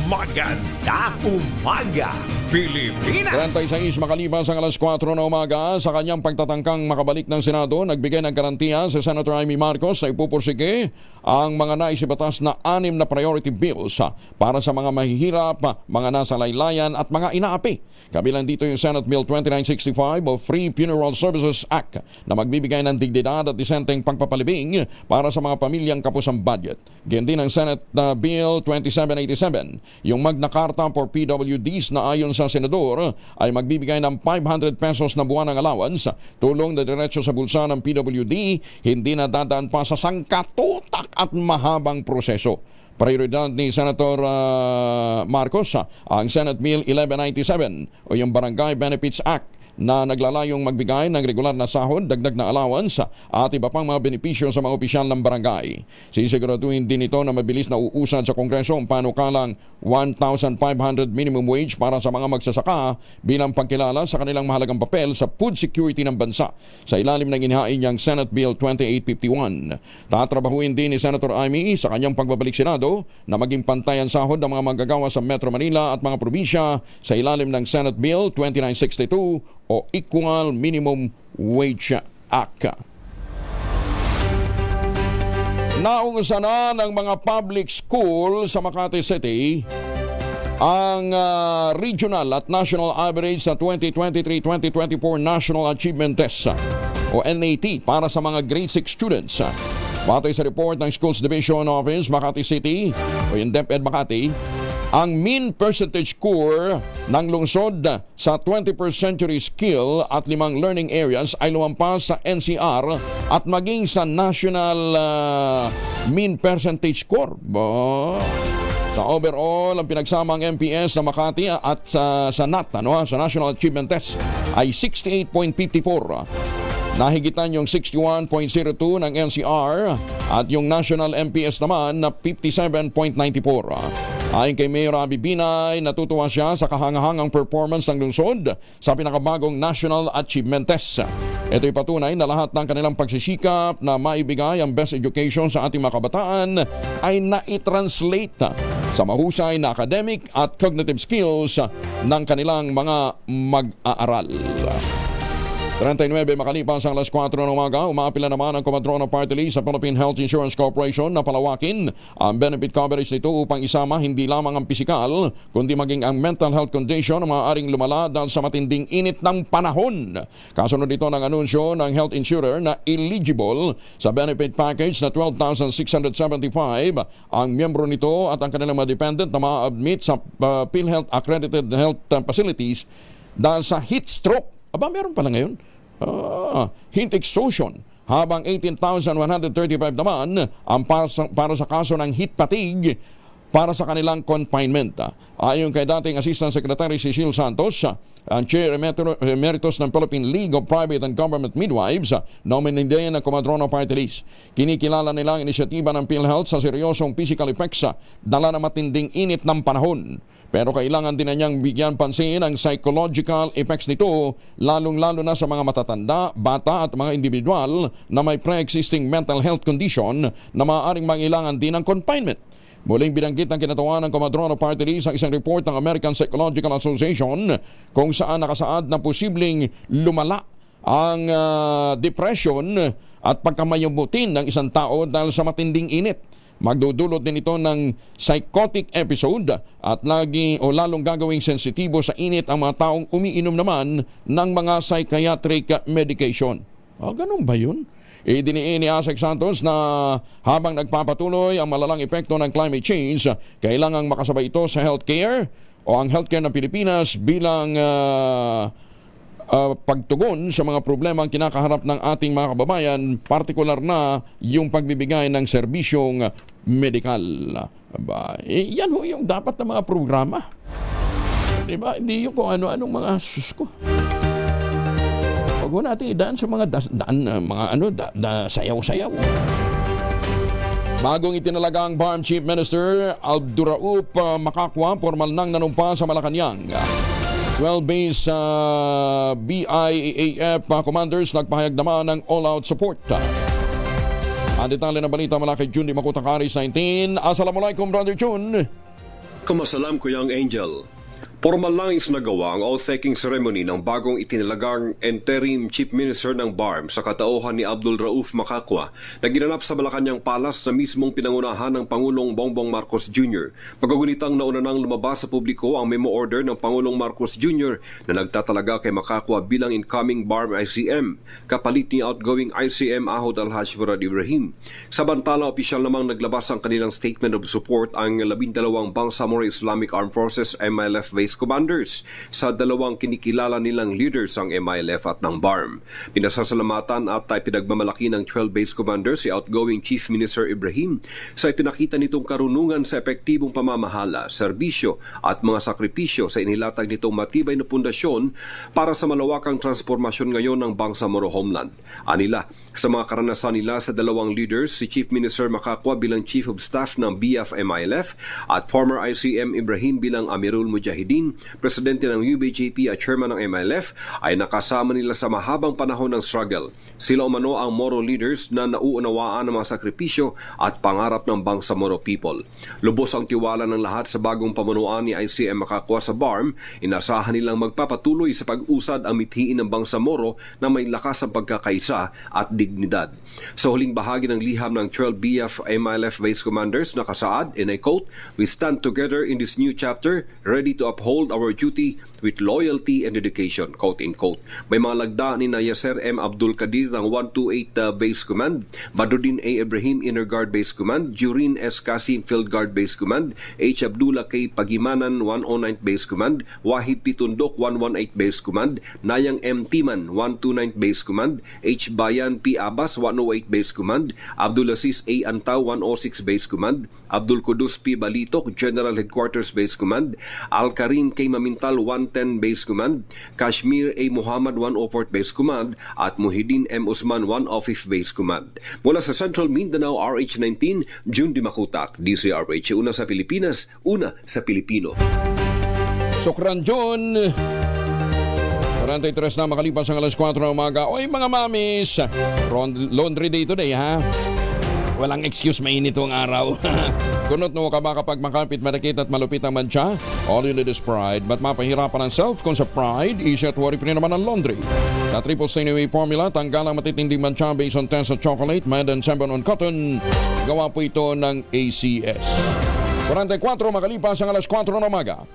S1: Maganda umaga, Pilipinas!
S3: 36 makalipas ang alas 4 na umaga, sa kanyang pagtatangkang makabalik ng Senado, nagbigay ng garantiya si Senator Amy Marcos na ipupursige ang mga naisibatas na 6 na priority bills para sa mga mahihirap, mga nasa laylayan at mga inaapi. Kabilang dito yung Senate Bill 2965 o Free Funeral Services Act na magbibigay ng dignidad at disenteng pagpapalibing para sa mga pamilyang kapos ang budget. Ganyan din ang Senate Bill 2787, yung Magna Carta for PWDs na ayon sa Senador ay magbibigay ng 500 pesos na buwan ng allowance, tulong na diretso sa bulsa ng PWD, hindi na dadaan pa sa sangkatutak at mahabang proseso. Prioridad ni Senator Marcos ang Senate Bill 1197 o yung Barangay Benefits Act na naglalayong magbigay ng regular na sahod, dagdag na allowance at iba pang mga benepisyo sa mga opisyal ng barangay. Sisiguraduhin din ito na mabilis na uusad sa Kongreso ang panukalang 1,500 minimum wage para sa mga magsasaka bilang pagkilala sa kanilang mahalagang papel sa food security ng bansa sa ilalim ng inihain niyang Senate Bill 2851. Tatrabahuin din ni Senator Amy sa kanyang pagbabalik Senado na maging pantay ang sahod ng mga manggagawa sa Metro Manila at mga probinsya sa ilalim ng Senate Bill 2962 o Equal Minimum Wage Act. Naungsa na ng mga public school sa Makati City ang regional at national average sa 2023-2024 National Achievement Test o NAT para sa mga grade 6 students. Batay sa report ng Schools Division Office Makati City o yung DepEd Makati, ang mean percentage score ng lungsod sa 21st century skill at 5 learning areas ay lumampas sa NCR at maging sa national mean percentage score. Sa overall, ang pinagsamang MPS sa Makati at sa NAT, sa National Achievement Test, ay 68.54. Nahigitan yung 61.02 ng NCR at yung National MPS naman na 57.94. Ayon kay Mayor Abby Binay, natutuwa siya sa kahangahangang performance ng lungsod sa pinakabagong National Achievement Test. Ito'y patunay na lahat ng kanilang pagsisikap na maibigay ang best education sa ating mga kabataan ay na-translate sa mahusay na academic at cognitive skills ng kanilang mga mag-aaral. 39 makalipas ang alas 4 ng umaga, umaapila naman ang Comadrona Party List sa Philippine Health Insurance Corporation na palawakin ang benefit coverage nito upang isama hindi lamang ang pisikal, kundi maging ang mental health condition na maaaring lumala dahil sa matinding init ng panahon. Kasunod dito ng anunsyo ng health insurer na eligible sa benefit package na 12,675 ang miyembro nito at ang kanilang mga dependent na ma-admit sa PhilHealth accredited health facilities dahil sa heat stroke. Aba, meron pala ngayon. Heat exhaustion. Habang 18,135 naman ang para sa kaso ng heat fatigue para sa kanilang confinement. Ayon kay dating Assistant Secretary Cecil Santos, ang Chair Emeritus ng Philippine League of Private and Government Midwives, nominee din ng Comadrona Party List. Kinikilala nila ang inisyatiba ng PhilHealth sa seryosong physical effects dala ng matinding init ng panahon. Pero kailangan din na niyang bigyan pansin ang psychological effects nito, lalong-lalo na sa mga matatanda, bata at mga individual na may pre-existing mental health condition na maaaring mangailangan din ng confinement. Muling binanggit ng kinatawan ng Comadrona Party List sa isang report ng American Psychological Association kung saan nakasaad na posibleng lumala ang depression at pagkamayumutin ng isang tao dahil sa matinding init. Magdudulot din ito ng psychotic episode at lalong gagawing sensitibo sa init ang mga taong umiinom naman ng mga psychiatric medication. Ganun ba yun? Idiniin ni Asek Santos na habang nagpapatuloy ang malalang epekto ng climate change, kailangang makasabay ito sa healthcare o ang healthcare ng Pilipinas bilang pagtugon sa mga problema ang kinakaharap ng ating mga kababayan, partikular na yung pagbibigay ng serbisyong medikal. Yan ho yung dapat na mga programa. Diba? Hindi yung kung ano-anong mga susko. Huwag mo natin idaan sa mga sayaw-sayaw. Bagong itinalaga ang BARM Chief Minister Abdurauf Makakwa, formal nang nanumpa sa Malacanang. 12 base BIAF commanders nagpahayag naman ng all-out support. Ang detalye ng balita mula kay Jun Di Makutakaris 19. Assalamualaikum, Brother Jun.
S12: Kumasalam ko yung Angel. Formal lang isinagawa ang oath-taking ceremony ng bagong itinalagang interim Chief Minister ng BARM sa katauhan ni Abdulrauf Makakwa na ginanap sa Malacanang Palace na mismong pinangunahan ng Pangulong Bongbong Marcos Jr. Pagkagunitang nauna nang lumabas sa publiko ang memo order ng Pangulong Marcos Jr. na nagtatalaga kay Makakwa bilang incoming BARM ICM, kapalit ni outgoing ICM Ahod Alhaj Murad Ibrahim. Samantala, opisyal namang naglabas ang kanilang statement of support ang 12 Bangsamoro Islamic Armed Forces MILF base commanders sa dalawang kinikilala nilang leaders ang MILF at ng BARM. Pinasasalamatan at pinagmamalaki ng 12 base commanders si outgoing Chief Minister Ibrahim sa ipinakita nitong karunungan sa epektibong pamamahala, serbisyo at mga sakripisyo sa inilatag nitong matibay na pundasyon para sa malawakang transformasyon ngayon ng Bangsamoro homeland. Anila, sa mga karanasan nila sa dalawang leaders, si Chief Minister Makakwa bilang Chief of Staff ng BF MILF at former ICM Ibrahim bilang Amirul Mujahideen Amin, presidente ng UBJP at chairman ng MILF, ay nakasama nila sa mahabang panahon ng struggle. Sila umano ang Moro leaders na nauunawaan ng mga sakripisyo at pangarap ng Bangsamoro people. Lubos ang tiwala ng lahat sa bagong pamunuan ni ICM Makakwa sa BARM. Inasahan nilang magpapatuloy sa pag-usad ang mithiin ng Bangsamoro na may lakas ang pagkakaisa at dignidad. Sa huling bahagi ng liham ng 12 BF MILF base commanders, nakasaad, and I quote, "We stand together in this new chapter, ready to uphold our duty with loyalty and dedication," quote in quote. May mga lagda ni Yasser M. Abdul Kadir ng 128 Base Command, Badruddin A. Ibrahim Inner Guard Base Command, Jurin S. Kasim Field Guard Base Command, H. Abdullah K. Pagimanan 109 Base Command, Wahid P. Tundok 118 Base Command, Nayang M. Timan 129 Base Command, H. Bayan P. Abbas 108 Base Command, Abdulaziz A. Antaw 106 Base Command, Abdul Qudus P. Balitok General Headquarters Base Command, Al-Karim K. Mamintal 110 Base Command, Kashmir A. Muhammad 104 Base Command, at Muhyiddin M. Usman 105 Base Command. Mula sa Central Mindanao, RH19, June Dimakutak, DZRH, una sa Pilipinas, una sa Pilipino.
S3: Sukran June! 43 na makalipas ang alas 4 ng umaga. Oy mga mamis, laundry day today ha. Walang excuse, mainit ang araw. Kunot no ka ba kapag makapit, madakit at malupit ang mancha? All you need is pride. But mapahirapan ang self kung sa pride, easy at worry pa rin naman ang laundry. Sa Triple Stay Formula, tanggal ang matitinding mancha based on test of chocolate, made and seven on cotton. Gawa po ito ng ACS. 44 makalipas ang alas 4 ng umaga.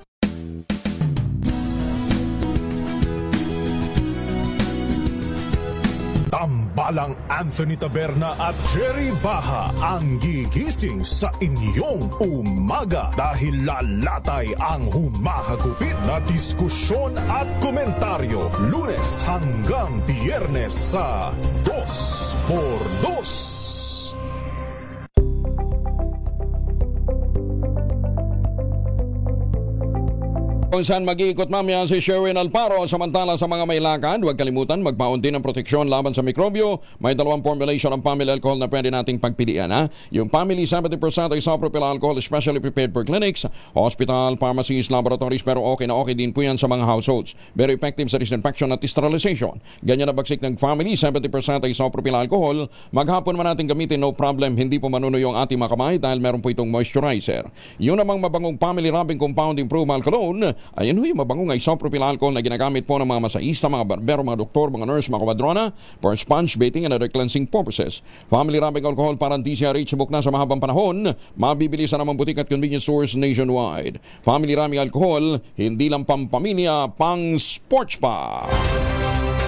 S4: Tambalang Anthony Taberna at Jerry Baha ang gigising sa inyong umaga dahil lalatay ang humahagupit na diskusyon at komentaryo Lunes hanggang Biyernes sa 2x2.
S3: Kung saan mag-iikot mamaya si Sherwin Alparo. Samantala sa mga may lakad, huwag kalimutan magpaunti ng proteksyon laban sa mikrobyo. May dalawang formulation ng family alcohol na pwede nating pagpilian. Yung family 70% isopropyl alcohol, especially prepared for clinics, hospital, pharmacies, laboratories, pero okay na okay din po yan sa mga households. Very effective sa disinfection at sterilization. Ganyan na bagsik ng family 70% isopropyl alcohol. Maghapon man natin gamitin, no problem. Hindi po manunuyo ang ating mga kamay dahil meron po itong moisturizer. Yun namang mabangong family rubbing compound improved alcohol. Ayan ho yung mabangong isopropyl alcohol na ginagamit po ng mga masaista, mga barbero, mga doktor, mga nurse, mga kwadrona for sponge baiting and other cleansing purposes. Family rubbing alcohol parang DCRH book na sa mahabang panahon. Mabibili sa namang butik at convenience stores nationwide. Family rubbing alcohol, hindi lang pampamilya, pang sports pa.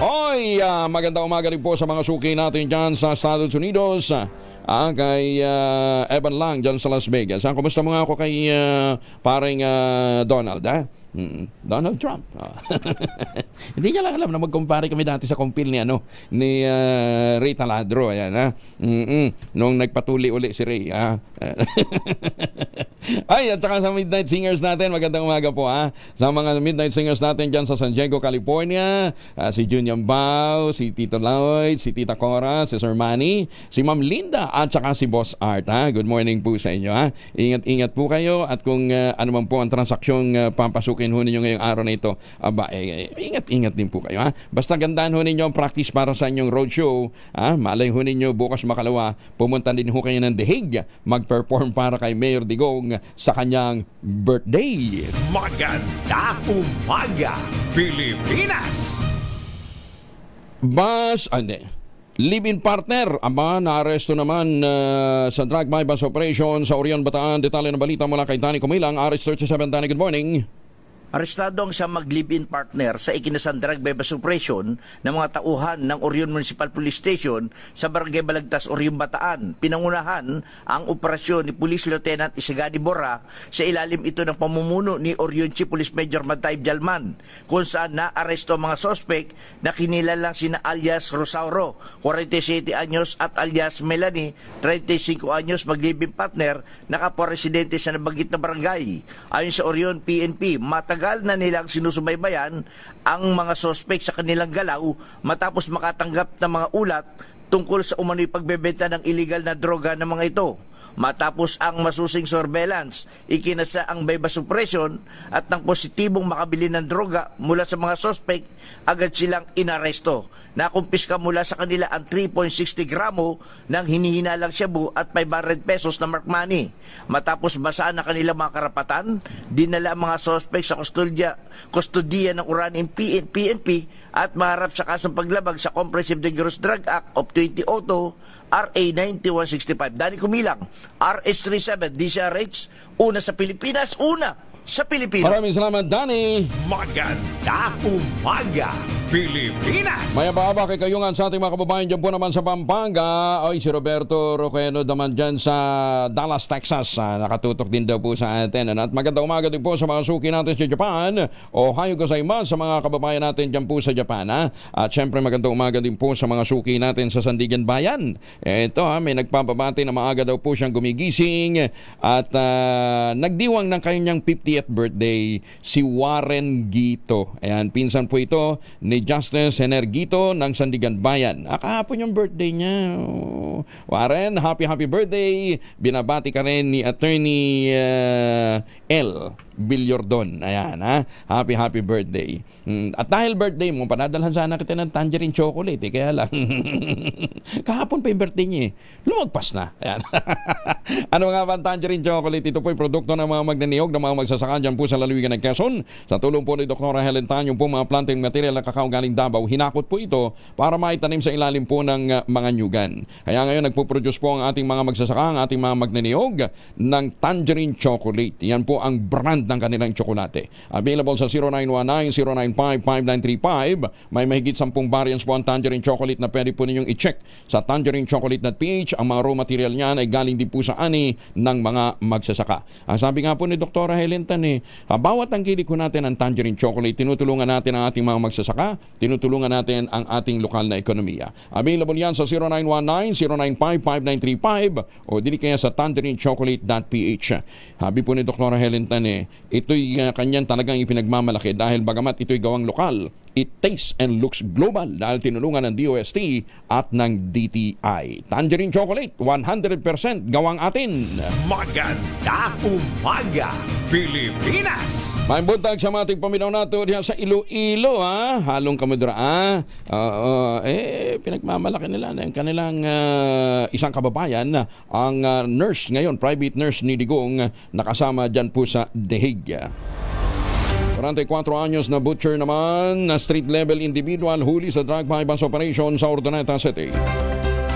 S3: Oy, magandang umaga rin po sa mga suki natin dyan sa Estados Unidos. Kay Evan Lang dyan sa Las Vegas. Kumusta mo nga ako kay paring Donald, Donald Trump. Hindi niya lang alam na magkumpare kami dati sa kumpil ni Ray Taladro. Ayan, nung nagpatuli uli si Ray. Ay, at saka sa Midnight Singers natin, magandang umaga po sa mga Midnight Singers natin dyan sa San Diego, California, si Junior Bao, si Tito Lloyd, si Tita Cora, si Sir Manny, si Ma'am Linda, at saka si Boss Art. Good morning po sa inyo. Ingat-ingat po kayo, at kung ano man po ang transaksyong papasukin ho ninyo ngayong araw na ito, ingat-ingat din po kayo. Basta gandaan ho ninyo ang practice para sa inyong roadshow. Malay ho ninyo bukas makalawa, pumunta din ho kayo ng The Hague, mag-perform para kay Mayor Digong sa kanyang birthday.
S1: Maganda umaga, Pilipinas!
S3: Live-in partner, naaresto naman sa drug bypass operation sa Orion, Bataan. Detalye ng balita mula kay Danny Kumilang, RH37. Danny, good morning.
S13: Arestado ang siyang mag-live-in partner sa ikinasan drug bypass operation ng mga tauhan ng Orion Municipal Police Station sa Barangay Balagtas, Orion, Bataan. Pinangunahan ang operasyon ni Police Lieutenant Isagani Bora. Sa ilalim ito ng pamumuno ni Orion Chief Police Major Mantayib Jalman, kung saan na-aresto ang mga sospek na kinilalang sina alias Rosauro, 47 anyos, at alias Melanie, 35 anyos, mag-live-in partner na kapwa-residente sa nabanggit na barangay. Ayon sa Orion PNP, matagal na nilang sinusubaybayan ang mga sospek sa kanilang galaw matapos makatanggap ng mga ulat tungkol sa umano'y pagbebenta ng illegal na droga ng mga ito. Matapos ang masusing surveillance, ikinasa ang vasopression at ng positibong makabili ng droga mula sa mga suspect, agad silang inaresto. Nakumpiska mula sa kanila ang 3.60 gramo ng hinihinalang shabu at 500 pesos na mark money. Matapos basaan ang kanilang mga karapatan, dinala ang mga suspect sa kustodiya ng Oraning PNP at maharap sa kasong paglabag sa Comprehensive Dangerous Drug Act of 2002 RA 9165. Dani Kumilang, RS37, DCRH, una sa Pilipinas, una sa Pilipinas.
S3: Maraming salamat, Danny.
S1: Maganda umaga, Pilipinas!
S3: May ababa kay kayungan sa ating mga kababayan dyan po naman sa Pampanga. Oy, si Roberto Roqueno naman dyan sa Dallas, Texas. Nakatutok din daw po sa atin. At magandang umaga din po sa mga suki natin sa Japan. Ohayo gozaimasu sa mga kababayan natin dyan po sa Japan. At syempre magandang umaga din po sa mga suki natin sa Sandigan Bayan. Ito may nagpapabati na maaga daw po siyang gumigising. At nagdiwang ng kanyang 50th birthday si Warren Gito. Ayan, pinsan po ito ni Justice Energito ng Sandigan Bayan. Kahapon yung birthday niya. Warren, happy birthday. Binabati ka rin ni Attorney L. Bilyordon. Ayan, happy birthday. At dahil birthday mo, panadalhan sana kita ng tangerine chocolate. Kaya lang, kahapon pa yung birthday niya. Lumagpas na. Ayan. Ano nga ba ang tangerine chocolate? Ito po yung produkto ng mga magnaniyog, ng mga magsasaka dyan po sa lalawigan ng Quezon. Sa tulong po ni Dr. Helen Tanyo po mga planting material ng kakao galing Davao, hinakot po ito para maitanim sa ilalim po ng mga nyugan. Kaya ngayon nagpo-produce po ang ating mga magsasaka, ang ating mga magnaniyog ng tangerine chocolate. Yan po ang brand ng kanilang tsokolate. Available sa 0919-095-5935. May mahigit 10 variants po ang tangerine chocolate na pwede po ninyong i-check sa tangerinechocolate.ph. Ang mga raw material niyan ay galing din po sa ani ng mga magsasaka. Sabi nga po ni Dr. Helen Tan, bawat ang kilik ko natin ang tangerine chocolate, tinutulungan natin ang ating mga magsasaka, tinutulungan natin ang ating lokal na ekonomiya. Available yan sa 0919-095-5935 o dili kaya sa tangerinechocolate.ph. Sabi po ni Dr. Helen Tan, ito'y kanyang talagang ipinagmamalaki dahil bagamat ito'y gawang lokal, it tastes and looks global dahil tinulungan ng DOST at ng DTI. Tangerine Chocolate, 100% gawang atin.
S1: Maganda umaga, Pilipinas!
S3: May buntag sa mating paminaw nato diyan sa Iloilo, halong kamudra. Pinagmamalaki nila ng kanilang isang kababayan, ang nurse ngayon, private nurse ni Digong, nakasama dyan po sa Deheg. 44 anyos na butcher naman na street-level individual huli sa drug bypass operation sa Urdaneta City.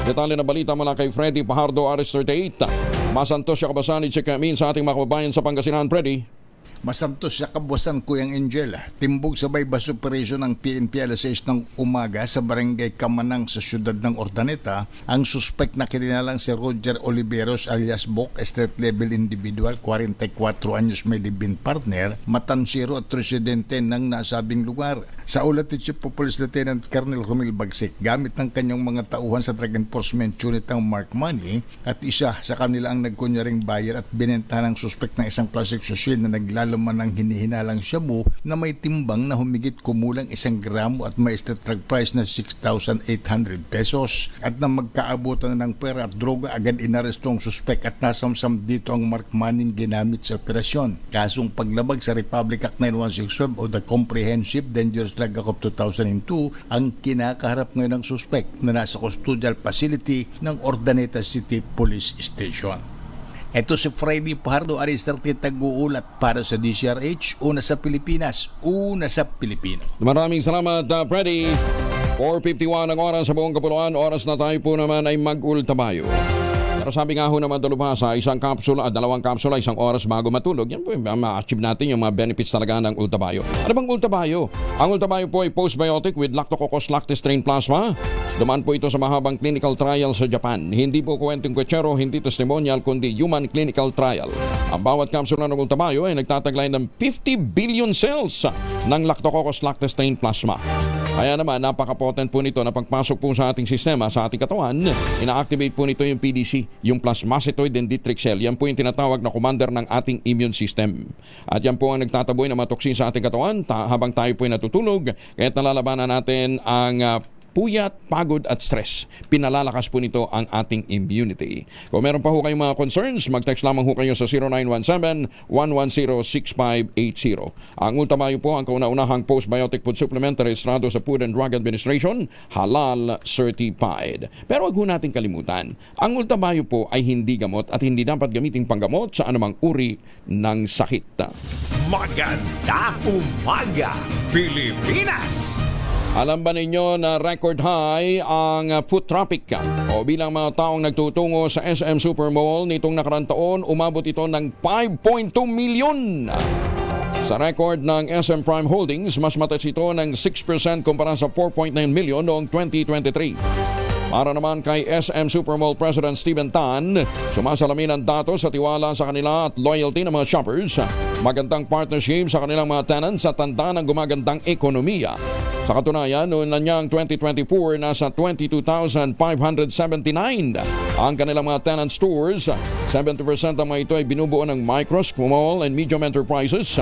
S3: Detalye na balita mula kay Freddy Pajardo, RS38. Masantos siya kabasan ni Chikamin sa ating mga kababayan sa Pangasinan, Freddy.
S14: Masantos sa kabuwasan Kuyang Angel. Timbog sa bypass operation ng PNP alas 6 ng umaga sa barangay Kamanang sa siyudad ng Urdaneta. Ang suspect na kininalang si Roger Oliveros alias Bok, street level individual, 44 anyos, may live-in partner, matansiro at residente ng nasabing lugar. Sa ulat ni Chief of Police Lieutenant Colonel Romil Bagsik, gamit ng kanyang mga tauhan sa Drug Enforcement Unit ang mark money at isa sa kanila ang nagkunyaring buyer at binentahan ng suspect ng isang plastic social na naglalaman ng hinihinalang shabu na may timbang na humigit kumulang 1 gramo at may street drug price na 6,800 pesos. At nang magkaabutan na ng pera at droga, agad inaresto ang suspect at nasamsam dito ang mark money ginamit sa operasyon. Kasong paglabag sa Republic Act 9165 o the Comprehensive Dangerous Drug Act of 2002 ang kinakaharap ngayon ng suspect na nasa custodial facility ng Urdaneta City Police Station. Ito si Freddy Pajardo, RS38, tag-uulat para sa DCRH, una sa Pilipinas, una sa Pilipino.
S3: Maraming salamat, Freddy. 4:51 ang oras sa buong Kapuluan. Oras na tayo po naman ay mag-ultabayo. Pero sabi nga ho naman dalubhasa, isang kapsula, 2 kapsula, 1 oras bago matulog. Yan po ma-achieve natin yung mga benefits talaga ng Ultabayo. Ano bang Ultabayo? Ang Ultabayo po ay postbiotic with Lactococcus lactis strain plasma. Dumaan po ito sa mahabang clinical trial sa Japan. Hindi po kwenteng kwetsero, hindi testimonial, kundi human clinical trial. Ang bawat kapsula ng Ultabayo ay nagtataglay ng 50 billion cells ng Lactococcus lactis strain plasma. Kaya naman, napaka-potent po nito na pagpasok po sa ating sistema, sa ating katawan, ina-activate po nito yung PDC, yung plasmacytoid dendritic cell. Yan po yung tinatawag na commander ng ating immune system. At yan po ang nagtataboy ng mga toksin sa ating katawan habang tayo po ay natutulog. Kaya nalalabanan natin ang puyat, pagod at stress. Pinalalakas po nito ang ating immunity. Kung meron pa ho kayong mga concerns, mag-text lamang ho kayo sa 0917-110-6580. Ang Ultamayo po ang kauna-unahang postbiotic food supplement rehistrado sa Food and Drug Administration, halal certified. Pero wag ho natin kalimutan, ang Ultamayo po ay hindi gamot at hindi dapat gamiting panggamot sa anumang uri ng sakit.
S1: Magandang umaga, Pilipinas!
S3: Alam ba ninyo na record high ang foot traffic o bilang mga taong nagtutungo sa SM Supermall nitong nakarang taon, umabot ito ng 5.2 milyon. Sa record ng SM Prime Holdings, mas mataas ito ng 6% kumpara sa 4.9 milyon noong 2023. Para naman kay SM Supermall President Steven Tan, sumasalamin ang datos sa tiwala sa kanila at loyalty ng mga shoppers, magandang partnership sa kanilang mga tenants at tanda ng gumagandang ekonomiya. Sa katunayan, noong nanyang 2024, nasa 22,579 ang kanilang mga tenant stores. 70% ng mga ito ay binubuo ng micro, small and medium enterprises.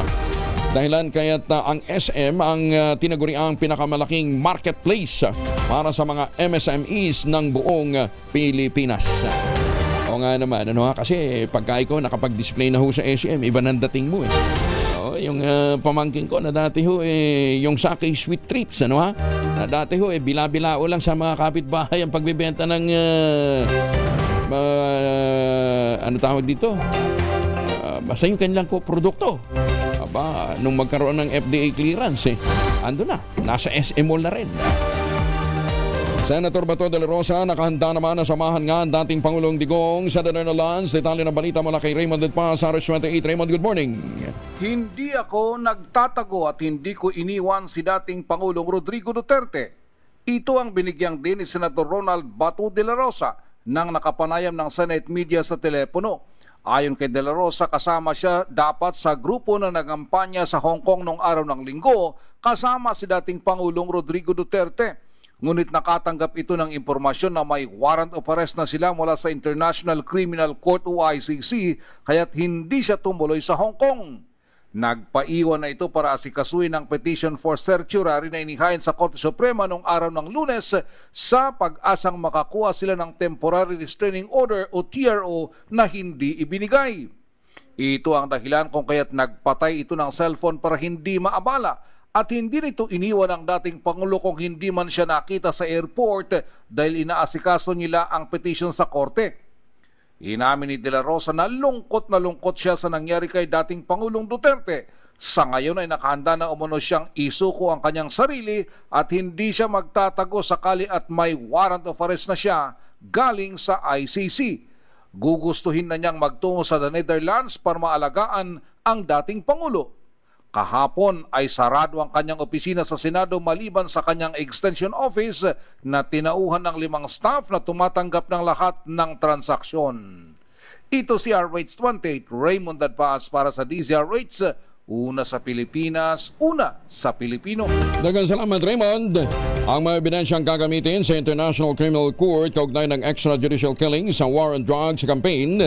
S3: Dahilan kaya't ang SM ang tinaguriang pinakamalaking marketplace para sa mga MSMEs ng buong Pilipinas. O nga naman, kasi pagka ikaw nakapag-display na ho sa SM, iba nang dating mo eh. Yung pamangkin ko na dati ho yung Saki Sweet Treats, na dati ho bila-bilao lang sa mga kapitbahay ang pagbebenta ng ano tawag dito? Basta yung kanilang produkto. Aba, nung magkaroon ng FDA clearance, ando na, nasa SM Mall na rin. Senator Bato de la Rosa, nakahanda naman na samahan nga ang dating Pangulong Digong sa The Netherlands. Detalye ng balita mula kay Raymond Ledpa sa RH28. Raymond, good morning.
S15: Hindi ako nagtatago at hindi ko iniwan si dating Pangulong Rodrigo Duterte. Ito ang binigyang din ni Senator Ronald Bato de la Rosa nang nakapanayam ng Senate media sa telepono. Ayon kay De La Rosa, kasama siya dapat sa grupo na nagampanya sa Hong Kong noong araw ng Linggo, kasama si dating Pangulong Rodrigo Duterte. Ngunit nakatanggap ito ng impormasyon na may warrant of arrest na sila mula sa International Criminal Court o ICC, kaya't hindi siya tumuloy sa Hong Kong. Nagpaiwan na ito para asikasuhin ang petition for certiorari na inihain sa Korte Suprema noong araw ng Lunes sa pag-asang makakuha sila ng Temporary Restraining Order o TRO na hindi ibinigay. Ito ang dahilan kung kaya't nagpatay ito ng cellphone para hindi maabala at hindi nito iniwan ang dating Pangulo kung hindi man siya nakita sa airport dahil inaasikaso nila ang petition sa Korte. Inamin ni De La Rosa na lungkot siya sa nangyari kay dating Pangulong Duterte. Sa ngayon ay nakahanda na umano siyang isuko ang kanyang sarili at hindi siya magtatago sakali at may warrant of arrest na siya galing sa ICC. Gugustuhin na niyang magtungo sa The Netherlands para maalagaan ang dating Pangulo. Kahapon ay sarado ang kanyang opisina sa Senado maliban sa kanyang extension office na tinauhan ng 5 staff na tumatanggap ng lahat ng transaksyon. Ito si RH28, Raymond Advaz para sa DZRH, una sa Pilipinas, una sa Pilipino.
S3: Daghang salamat, Raymond. Ang mga ebidensyang gagamitin sa International Criminal Court kaugnay ng extrajudicial killing sa war on drugs campaign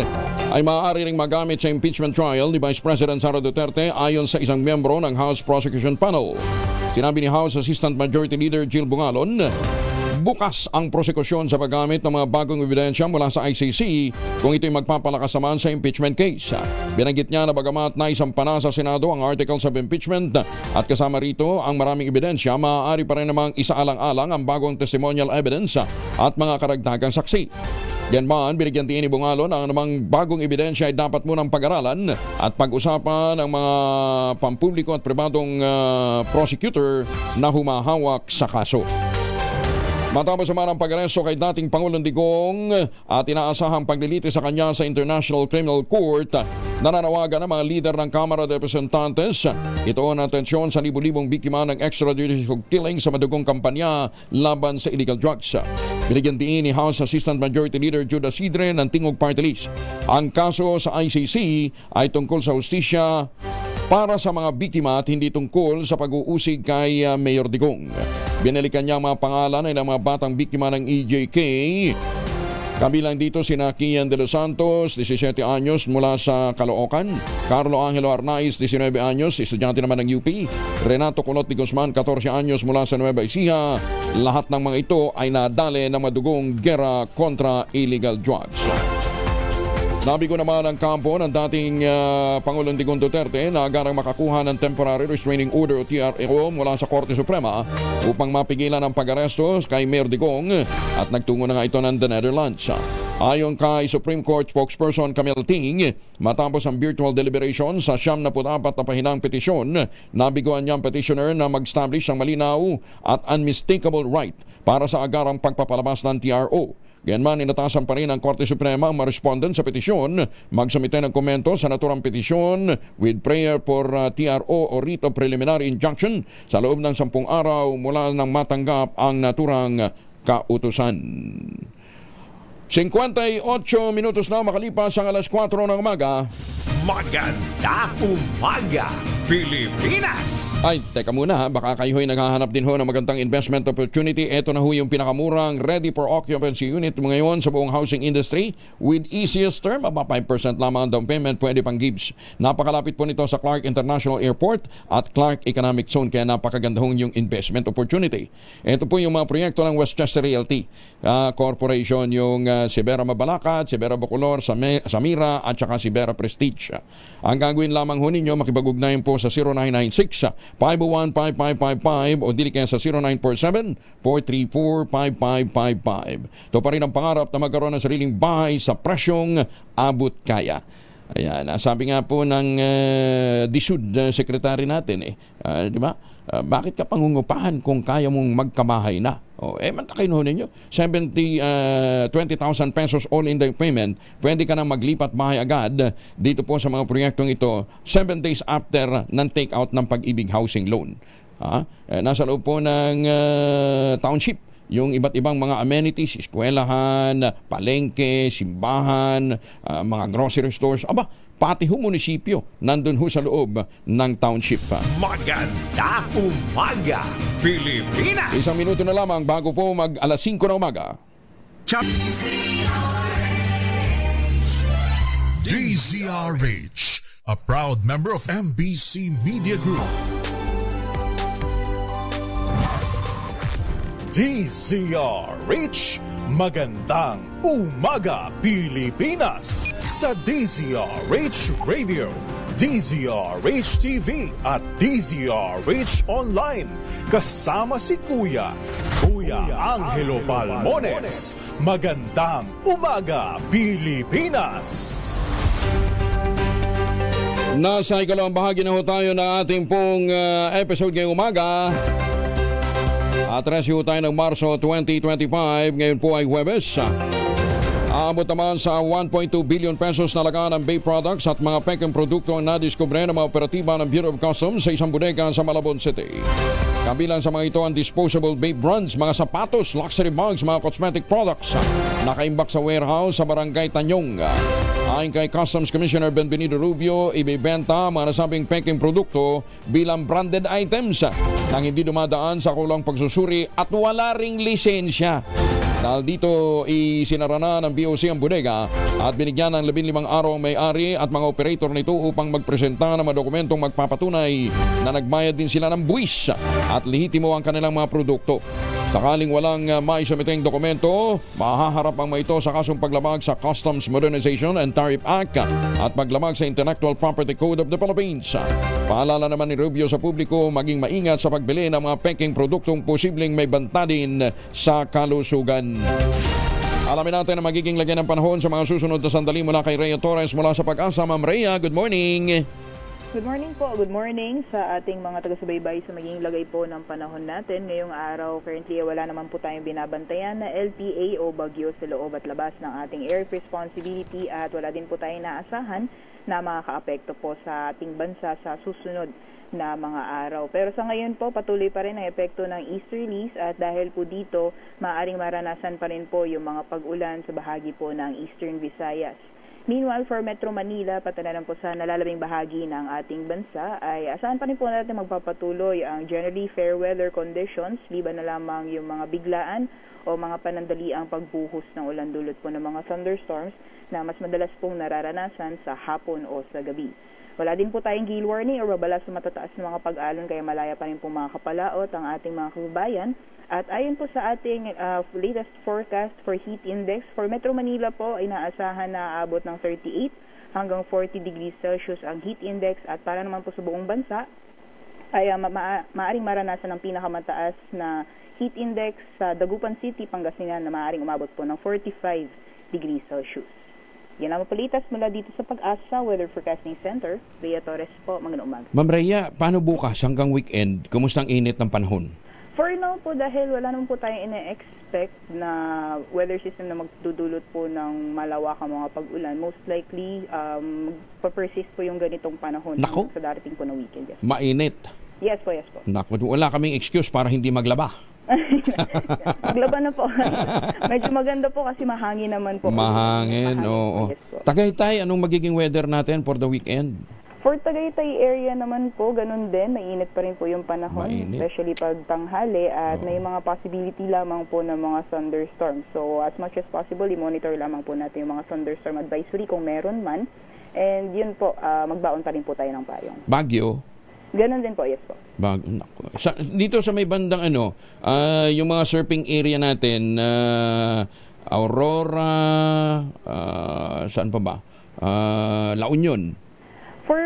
S3: ay maaari ring magamit sa impeachment trial ni Vice President Sara Duterte ayon sa isang miyembro ng House Prosecution Panel. Sinabi ni House Assistant Majority Leader Jill Bungalon, bukas ang prosekusyon sa paggamit ng mga bagong ebidensya mula sa ICC kung ito'y magpapalakas naman sa impeachment case. Binanggit niya na bagamat naisampa na sa Senado ang articles of impeachment at kasama rito ang maraming ebidensya, maaari pa rin namang isaalang-alang ang bagong testimonial evidence at mga karagdagang saksi. Yan man, binigyan din ni Bungalon na ang namang bagong ebidensya ay dapat munang pag-aralan at pag-usapan ng mga pampubliko at pribadong prosecutor na humahawak sa kaso. Matapos naman ang pag-aresto kay dating Pangulong Digong at inaasahang paglilitis sa kanya sa International Criminal Court, nananawagan ang mga lider ng Kamara de Representantes. Ito ang atensyon sa libu-libong biktima ng extrajudicial killing sa madugong kampanya laban sa illegal drugs. Binigyan din ni House Assistant Majority Leader Judah Sidre ng Tingog Party List. Ang kaso sa ICC ay tungkol sa hustisya para sa mga biktima at hindi tungkol sa pag-uusig kay Mayor Digong. Binalikan niya ang mga pangalan ng mga batang biktima ng EJK Kabilang dito sina Kian de los Santos, 17 anyos mula sa Caloocan, Carlo Angelo Arnaiz, 19 anyos, estudyante naman ng UP, Renato Colot de Guzman, 14 anyos mula sa Nueva Ecija. Lahat ng mga ito ay nadali ng madugong gera kontra illegal drugs. Nabigo naman ang kampo ng dating Pangulong Digong Duterte na agarang makakuha ng Temporary Restraining Order o TRO mula sa Korte Suprema upang mapigilan ang pag-aresto kay Mayor Digong at nagtungo na nga ito ng the Netherlands. Ayon kay Supreme Court spokesperson Camille Ting, matapos ang virtual deliberation sa 74 na pahinang petisyon, nabiguan niya ang petitioner na mag-establish ng malinaw at unmistakable right para sa agarang pagpapalabas ng TRO. Ganyan inatasan pa rin ang Korte Suprema ang ma-respondent sa petisyon, magsumite ng komento sa naturang petisyon with prayer for TRO o writ of preliminary injunction sa loob ng 10 araw mula nang matanggap ang naturang kautusan. 58 minutos na makalipas ang alas 4 ng umaga.
S1: Magandang umaga, Pilipinas!
S3: Ay, teka muna ha, baka kayo ay naghahanap din ho ng magandang investment opportunity. Ito na ho yung pinakamurang ready for occupancy unit ngayon sa buong housing industry with easiest term, aba 5% lamang ang down payment, pwede pang gives. Napakalapit po nito sa Clark International Airport at Clark Economic Zone, kaya napakagandahong yung investment opportunity. Ito po yung mga proyekto ng Westchester Realty Corporation, yung Sibera Mabalacat, Sibera Bacolor, Samira at saka Sibera Prestige. Ang gagawin lamang ho ninyo, makipag-ugnayan po sa 0996-501-5555 o dili kaya sa 0947-434-5555. Ito pa rin ang pangarap na magkaroon ng sariling bahay sa presyong abot kaya. Ayan, sabi nga po ng DSUD secretary natin di ba? Bakit ka pangungupahan kung kaya mong magkabahay na? Mantakin ho ninyo. 20,000 pesos all in the payment. Pwede ka na maglipat bahay agad dito po sa mga proyektong ito 7 days after ng take-out ng Pag-ibig Housing Loan. Nasa loob po ng township yung iba't ibang mga amenities, eskwelahan, palengke, simbahan, mga grocery stores, pati ho munisipyo, nandun ho sa loob ng township.
S1: Magandang umaga, Pilipinas!
S3: 1 minuto na lamang bago po mag alas 5 na umaga.
S2: DZRH, a proud member of MBC Media Group.
S4: DZRH, magandang umaga Pilipinas! Sa DZRH Radio, DZRH TV at DZRH Online. Kasama si Kuya Angelo Palmones. Magandang umaga Pilipinas!
S3: Nasa ikalawang bahagi na ho tayo ng ating pong episode ngayong umaga. At resyo tayo ng Marso 2025. Ngayon po ay Huwebes. Aabot naman sa 1.2 billion pesos na lagaan ng vape products at mga pekeng produkto ang nadiskubre ng mga operatiba ng Bureau of Customs sa isang bodega sa Malabon City. Kabilang sa mga ito ang disposable vape brands, mga sapatos, luxury bags, mga cosmetic products nakaimbak sa warehouse sa Barangay Tanyong. Ayon kay Customs Commissioner Benvenido Rubio, ibibenta mga nasabing pekeng produkto bilang branded items nang hindi dumadaan sa kulang pagsusuri at wala ring lisensya. Dahil dito isinara na ng BOC ang bodega at binigyan ng 15 araw ang may-ari at mga operator nito upang magpresenta ng mga dokumentong magpapatunay na nagbayad din sila ng buwis at lehitimo ang kanilang mga produkto. Sakaling walang maisumiteng dokumento, mahaharap ang mga ito sa kasong paglamag sa Customs Modernization and Tariff Act at paglamag sa Intellectual Property Code of the Philippines. Paalala naman ni Rubio sa publiko maging maingat sa pagbili ng mga peking produktong posibleng may banta din sa kalusugan. Alamin natin ang magiging lagyan ng panahon sa mga susunod na sandali mula kay Rhea Torres mula sa Pag-asa. Ma'am Rhea, good morning.
S16: Good morning po. Good morning sa ating mga taga-subaybay sa magiging lagay po ng panahon natin. Ngayong araw, currently wala naman po tayong binabantayan na LPA o bagyo sa loob at labas ng ating air responsibility at wala din po tayong naasahan na makaka-apekto po sa ating bansa sa susunod na mga araw. Pero sa ngayon po, patuloy pa rin ang epekto ng easterlies at dahil po dito, maaaring maranasan pa rin po yung mga pag-ulan sa bahagi po ng Eastern Visayas. Meanwhile, for Metro Manila, pati na lang po sa nalalabing bahagi ng ating bansa, ay asahan pa rin po natin magpapatuloy ang generally fair weather conditions, liban na lamang yung mga biglaan o mga panandaliang pagbuhos ng ulan dulot po ng mga thunderstorms na mas madalas pong nararanasan sa hapon o sa gabi. Wala din po tayong gale warning o babala sa matataas na mga pag-alon, kaya malaya pa rin po mga kapalaot ang ating mga kababayan. At ayon po sa ating latest forecast for heat index, for Metro Manila po ay inaasahan na aabot ng 38 hanggang 40 degrees Celsius ang heat index, at para naman po sa buong bansa ay maaring maranasan ng pinakamataas na heat index sa Dagupan City, Pangasinan, na maaring umabot po ng 45 degrees Celsius. Yan ang mapalitas mula dito sa Pag-asa Weather Forecasting Center. Rhea Torres po, magandang umaga.
S3: Ma'am Rhea, paano bukas hanggang weekend? Kumusta ang init ng panahon?
S16: For now po, dahil wala naman po tayong ina-expect na weather system na magdudulot po ng malawakang mga pag-ulan, most likely pa-persist po yung ganitong panahon sa darating po na weekend. Yes.
S3: Mainit.
S16: Yes po, yes po.
S3: Naku, wala kaming excuse para hindi maglaba.
S16: Maglaba na po. Medyo maganda po kasi mahangin naman po.
S3: Mahangin, oo.
S16: Yes po.
S3: Tagaytay, anong magiging weather natin for the weekend?
S16: For Tagaytay area naman po, ganun din, mainit pa rin po yung panahon, especially pag tanghali, at may mga possibility lamang po ng mga thunderstorms. So as much as possible, i-monitor lamang po natin yung mga thunderstorm advisory kung meron man. And yun po, magbaon pa rin po tayo ng payong.
S3: Bagyo?
S16: Ganun din po, yes po.
S3: Dito sa may bandang yung mga surfing area natin, Aurora, saan pa ba? La Union.
S16: For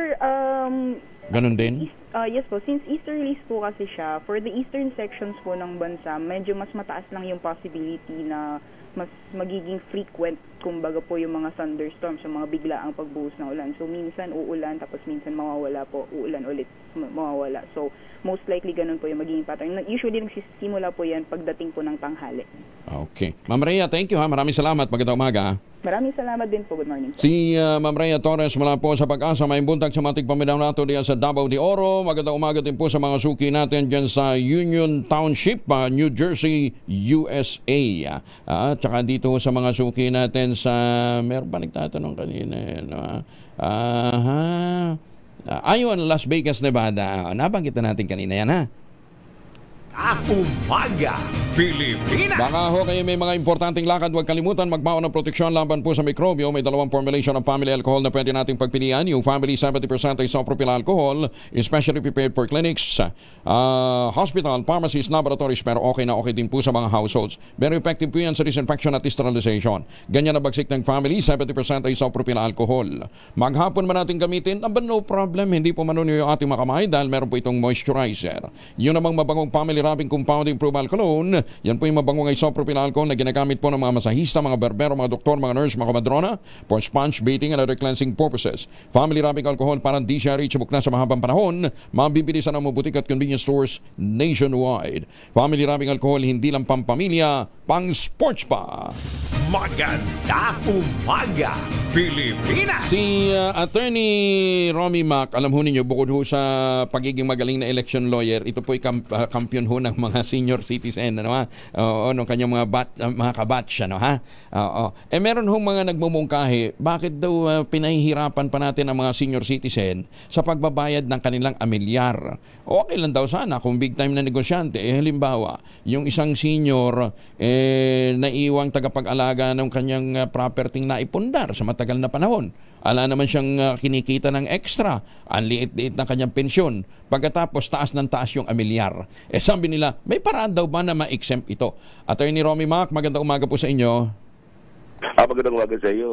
S3: ganun din?
S16: Yes po, since easterlies po kasi siya, for the eastern sections po ng bansa, medyo mas mataas lang yung possibility na mas magiging frequent, kumbaga po, yung mga thunderstorms, yung mga biglaang pagbuhos ng ulan. So minsan uulan, tapos minsan mawawala po, uulan ulit, mawawala. So most likely ganun po yung magiging pattern. Usually nagsisimula po yan pagdating po ng tanghali.
S3: Okay. Ma'am Rhea, thank you ha. Maraming salamat. Magandang umaga.
S16: Maraming salamat din po. Good morning po.
S3: Si Ma'am Rhea Torres mula po sa Pag-asa. May buntag sa matik paminaw nato diyan sa Davao de Oro. Magandang umaga din po sa mga suki natin dyan sa Union Township, New Jersey, USA. Tsaka dito sa mga suki natin sa... Meron pa nagtatanong kanina. Ayon, Las Vegas, Nevada. Nabanggit na natin kanina yan ha.
S1: Umaga Pilipinas.
S3: Baka ho kayo may mga importanteng lakad, huwag kalimutan magbaon ng proteksyon laban po sa mikrobyo. May dalawang formulation ng family alcohol na pwede nating pagpilian. Yung family 70% isopropyl alcohol, especially prepared for clinics, hospital, pharmacies, laboratories, pero okay na okay din po sa mga households. Very effective po yan sa disinfection at sterilization. Ganyan na bagsik ng family 70% isopropyl alcohol. Maghapon man natin gamitin, no problem, hindi po manunyo yung ating makamay dahil meron po itong moisturizer. Yun namang mabangong family wrapping compounding proval cologne. Yan po yung mabangong isopropyl alcohol na ginagamit po ng mga masahista, mga berbero, mga doktor, mga nurse, mga komadrona for sponge bathing and other cleansing purposes. Family wrapping alcohol parang di siya reachable na sa mahabang panahon. Mabibili sa mga butik at convenience stores nationwide. Family wrapping alcohol hindi lang pampamilya, pang sports pa.
S1: Maganda umaga Pilipinas.
S3: Si Attorney Romy Mac, alam ho ninyo, bukod ho sa pagiging magaling na election lawyer, ito po ay kampiyon ho ng mga senior citizen, ano ha? Nung kanyang mga kabatch, ano ha? Meron ho mga nagmumungkahi, bakit daw pinahihirapan pa natin ang mga senior citizen sa pagbabayad ng kanilang amilyar? Okay lang daw sana kung big time na negosyante. Halimbawa, yung isang senior naiwang tagapag-alaga ng kanyang property na ipundar sa matagal na panahon. Ala naman siyang kinikita ng extra. Ang liit-liit ng kanyang pensyon. Pagkatapos, taas ng taas yung amilyar. Sabi nila, may paraan daw ba na ma-exempt ito? Attorney Romy Mac, magandang umaga po sa inyo.
S17: Magandang umaga sa iyo,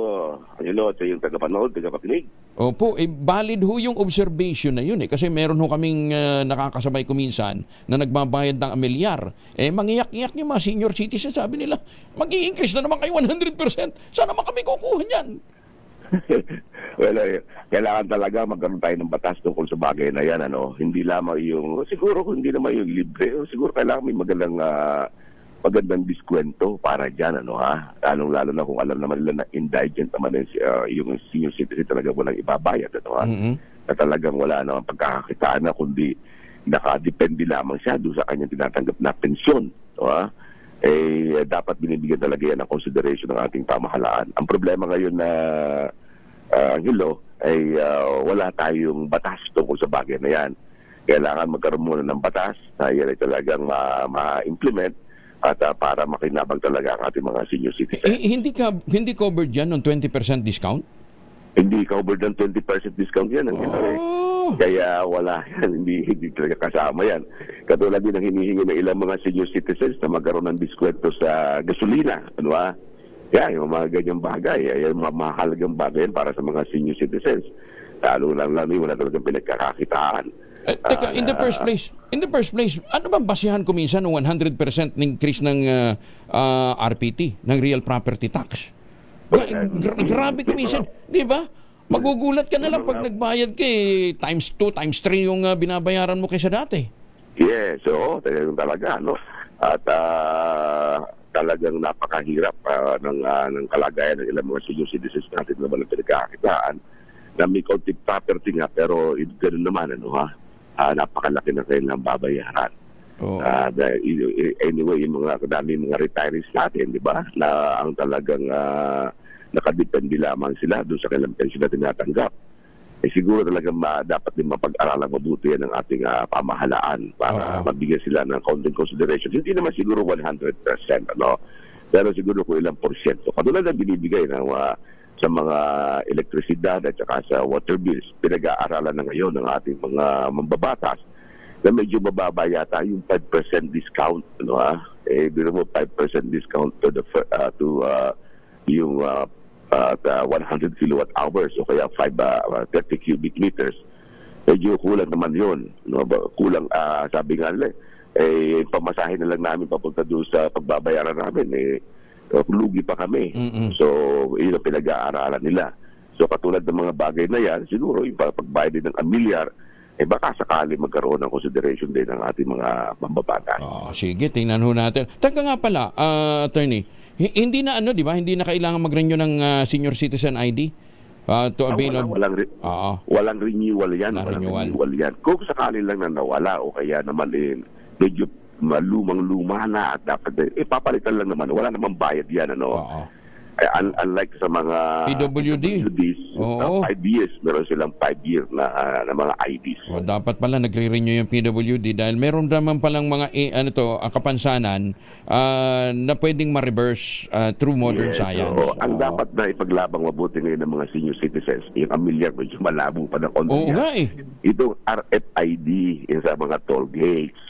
S17: at sa iyong tagapanood, tagapakinig.
S3: Opo, valid ho yung observation na yun kasi meron ho kaming nakakasabay kuminsan na nagbabayad ng amilyar. Mangiyak-iyak yung mga senior citizens, sabi nila, mag-i-increase na naman kayo 100%. Saan naman kami kukuha niyan?
S17: Well, kailangan talaga magkaroon tayo ng batas tungkol sa bagay na yan. Hindi lamang yung, siguro hindi naman yung libre, siguro kailangan may magandang diskwento para dyan, lalo na kung alam naman nila na indigent naman yung senior citizen talaga walang ibabayad, na talagang wala naman pagkakakitaan na kundi nakadepende lamang siya doon sa kanyang tinatanggap na pensyon, dapat binibigyan talaga yan ng consideration ng ating pamahalaan. Ang problema ngayon na Angelo, ay wala tayong batas tungkol sa bagay na yan. Kailangan magkaroon muna ng batas na yan ay talagang ma-implement at para makinabang talaga ang ating mga senior citizens.
S3: Hindi covered yan ng 20% discount?
S17: Hindi covered ng 20% discount yan. Kaya wala yan. Hindi talaga kasama yan. Katulad din ang hinihingi ng ilang mga senior citizens na magkaroon ng diskwento sa gasolina. Ano ba? Yung mga ganyang bagay. Yung mga mahalagang bagay para sa mga senior citizens. Lalo wala talagang pinagkakakitaan.
S3: Teka, in the first place, ano bang basihan ko minsan ng 100% increase ng RPT, ng real property tax? Grabe ko minsan, di ba? Magugulat ka na lang pag nagbayad ka times 2, times 3 yung binabayaran mo kaysa dati.
S17: Yes, talaga, no? At talagang napakahirap ng kalagayan ng ilang mga senior citizens natin naman ang pinagkakakitaan na may content property nga, pero ganoon naman, napakalaki na kailang babayaran. Anyway, yung mga retirees natin, di ba, na ang talagang nakadepende lamang sila doon sa kailang pensyon na tinatanggap. Siguro talagang dapat din mapag-aralang mabuti yan ng ating pamahalaan para mabigyan sila ng content consideration. Hindi naman siguro 100%, pero siguro kung ilang porsyento. Katulad na binibigay sa mga elektrisidad at saka sa water bills, pinag-aaralan na ngayon ng ating mga mambabatas na medyo mababa yata yung 5% discount. Biro mo 5% discount to yung 100 kilowatt hours o kaya 30 cubic meters. Medyo kulang naman yun. Kulang, sabi nga nila, pamasahin na lang namin papunta doon sa pagbabayaran namin. Lugi pa kami. So, yun ang pinag-aaralan nila. So, katulad ng mga bagay na yan, siguro yung pagbayad din ng 1 milyar, baka sakali magkaroon ng consideration din ng ating mga mambabatas.
S3: Sige, tingnan ho natin. Teka nga pala, attorney, hindi na di ba? Hindi na kailangan mag-renew ng senior citizen ID? To avail
S17: walang renewal yan. Renewal yan. Kung sakali lang na nawala o kaya naman medyo lumang-luma na at dapat papalitan lang naman. Wala namang bayad yan. Unlike sa mga PWDs, 5 years, meron silang 5 year na mga IDs.
S3: Dapat pala nagre-renew yung PWD dahil meron naman palang mga kapansanan na pwedeng ma-reverse through modern science.
S17: Ang dapat na ipaglabang mabuti ngayon ng mga senior citizens, yung 1 milyar, medyo malabo pa ng konti. Itong RFID yung sa mga toll gates.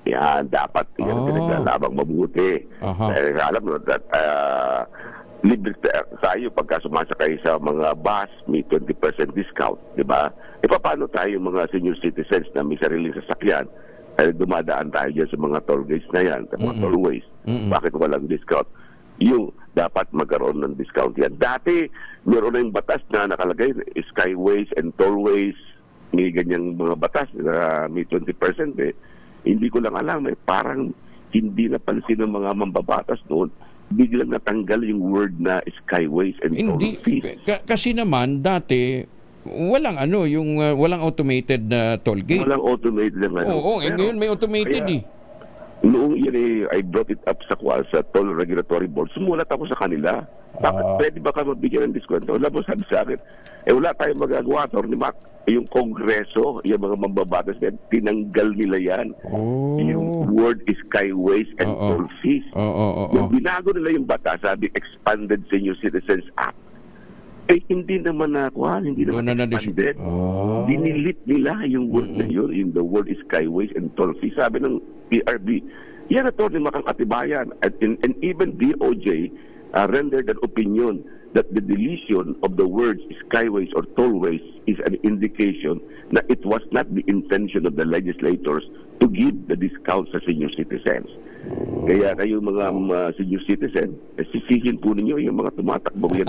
S17: Yan, dapat pinaglalabang mabuti. Alam mo that libre tayo pagka sumasakay sa mga bus, may 20% discount, di ba? Paano tayo mga senior citizens na may sariling sasakyan, dumadaan tayo dyan sa mga toll gates na yan, sa mga tollways. Bakit walang discount? Yung dapat magkaroon ng discount yan. Dati, meron na yung batas na nakalagay, skyways and tollways, may ganyang mga batas na may 20%. Hindi ko lang alam, parang hindi napansin ng mga mambabatas noon, biglang natanggal yung word na skyways and toll fees.
S3: Kasi naman dati walang walang automated na toll gate.
S17: Walang automated na.
S3: Ngayon may automated
S17: Noong I brought it up sa Toll Regulatory Board, sumulat ako sa kanila. Bakit pwede ba ka mabigyan ng diskwento? Wala mo sabi sa akin, wala tayong magagawa, Atty. Mac. Yung Kongreso, yung mga mambabatas, tinanggal nila yan. Yung word is skyways and toll fees. Yung binago nila yung batas, sabi Expanded Senior Citizens Act. Hindi naman hindi naman expanded. Dinilit nila yung word na yun, yung the word is skyways and toll fees. Sabi ng PRB, yan na to din makakatibayan. And even DOJ rendered an opinion that the deletion of the words skyways or tollways is an indication that it was not the intention of the legislators to give the discount sa senior citizens. Kaya kayo mga senior citizen, sisihin po ninyo yung mga tumatakbo yan.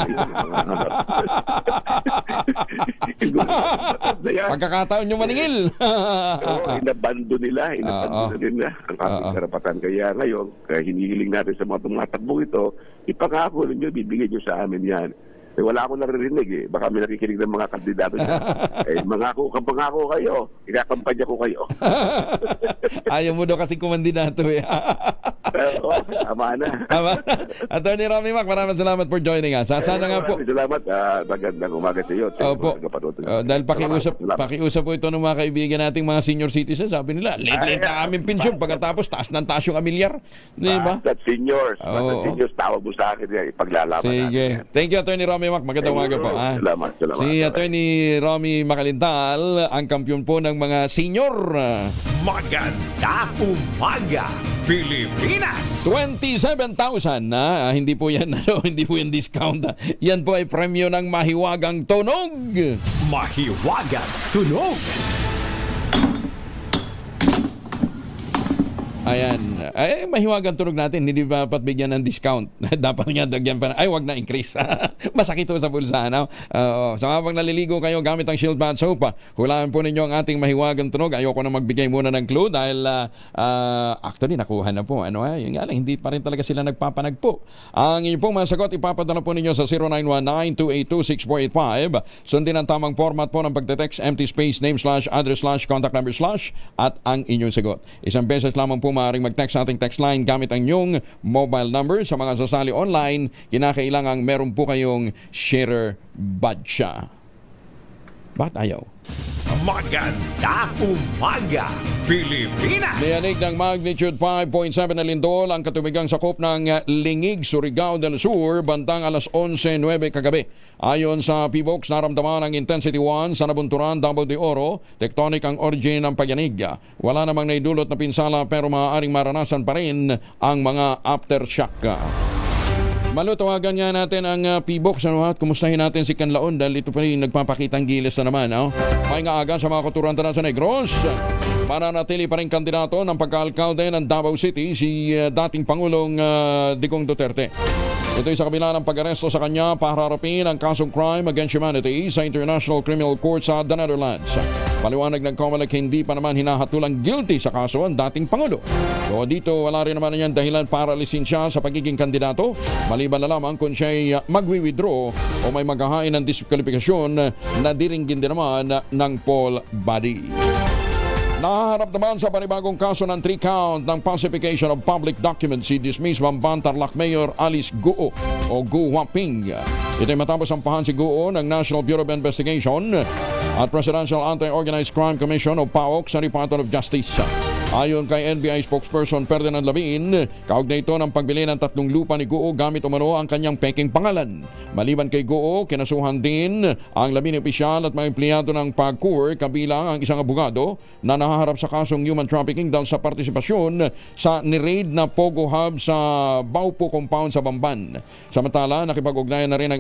S3: Pagkakataon nyo maningil.
S17: Inabando nila ang ating karapatan. Kaya ngayon, hinihiling natin sa mga tumatakbo ito, ipangako ninyo, bibigyan nyo sa amin yan. Wala akong naririnig Baka may nakikinig ng mga kandidato niya. Pangako kayo. Ikakampanya ko kayo.
S3: Ayaw mo daw kasi kumandidato
S17: Tama na.
S3: Attorney Romy Mac, maraming salamat for joining us. Sana nga po.
S17: Salamat. Magandang umaga sa iyo.
S3: Opo. Dahil pakiusap po ito ng mga kaibigan nating mga senior citizens. Sabi nila, late na aming pensyon. Pagkatapos, taas ng amilyar. Di ba?
S17: Basta seniors, tawag mo sa akin. Ipaglalaban
S3: sige.
S17: natin.
S3: Thank you, Attorney Romy Mac. Magandang umaga po.
S17: Salamat.
S3: Si Attorney Romy Macalintal, ang kampiyon po ng mga senior.
S1: Maganda umaga, Pilipinas!
S3: 27,000 na hindi po yan hindi po yan discount. Yan po ay premyo ng Mahiwagang Tunog.
S1: Mahiwagang Tunog.
S3: Ayan. Ay, mahiwagang tunog natin. Hindi ba dapat bigyan ng discount? Dapat nga dagyan pa. Ay, wag na increase. Masakit po sa bulsa. No? So habang naliligo kayo gamit ang Shield Bath Soap, hulaan po ninyo ang ating mahiwagang tunog. Ayoko na magbigay muna ng clue dahil actually nakuha na po. Yung nga lang, hindi pa rin talaga sila nagpapanagpo. Ang inyong pong masagot, ipapadala po ninyo sa 0919-282-6485. Sundin ang tamang format po ng pagte-text, empty space, name / address / contact number / at ang inyong sagot. Isang beses lamang po maaaring mag-text sa ating text line gamit ang inyong mobile number. Sa mga sasali online, kinakailangang meron po kayong sharer badge. Bakit ayaw?
S1: Maganda umaga, Pilipinas!
S3: Niyanig ng magnitude 5.7 na lindol ang katubigang sakop ng Lingig, Surigao del Sur, bandang alas 11:09 kagabi. Ayon sa PVOX, naramdaman ang intensity 1 sa Nabunturan, Davao de Oro. Tectonic ang origin ng pagyanig. Wala namang naidulot na pinsala pero maaaring maranasan pa rin ang mga aftershock. Malo, tawagan nga natin ang PVOX. Kumustahin natin si Kanlaon dahil ito pa rin nagpapakitang gilis na naman. May nga aga sa mga kuturantanan sa Negros. Mananatili pa rin kandidato ng pagkaalkalde ng Davao City si dating Pangulong Digong Duterte. Ito'y sa kabila ng pag-aresto sa kanya para harapin ang kasong crime against humanity sa International Criminal Court sa The Netherlands. Paliwanag ng COMELEC, hindi pa naman hinahatulang guilty sa kaso ang dating Pangulo. So dito wala rin naman niyan dahilan para alisin siya sa pagiging kandidato, maliban na lamang kung siya'y magwi-withdraw o may maghahain ng diskwalifikasyon na diringgin din naman ng poll body. Naharap naman sa panibagong kaso ng 3-count ng falsification of public documents si dismissed Bamban Tarlac Mayor Alice Guo o Gu Huaping. Ito'y matapos sampahan si Guo ng National Bureau of Investigation at Presidential Anti-Organized Crime Commission o PAOC sa Department of Justice. Ayon kay NBI spokesperson Ferdinand Labin, kaugnay ito ng pagbili ng 3 lupa ni Guo gamit umano ang kanyang peking pangalan. Maliban kay Guo, kinasuhan din ang Labin opisyal at mga empleyado ng PAGCOR kabilang ang isang abogado na nahaharap sa kasong human trafficking dahil sa partisipasyon sa ni-raid na Pogo Hub sa Baupo Compound sa Bamban. Samantala, nakipag-ugnayan na rin ang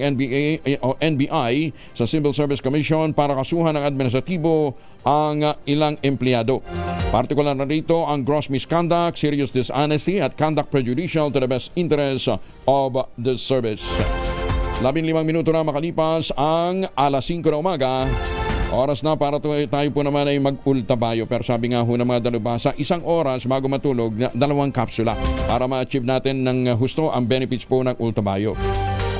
S3: NBI sa Civil Service Commission para kasuhan ng administratibo ang ilang empleyado. Partikular na rito ang gross misconduct, serious dishonesty at conduct prejudicial to the best interest of the service. 15 minuto na makalipas ang alas 5 na umaga. Oras na para tayo po naman ay mag-ultabayo. Pero sabi nga ho ng mga dalubhasa, 1 oras bago matulog, 2 kapsula para ma-achieve natin ng husto ang benefits po ng ultabayo.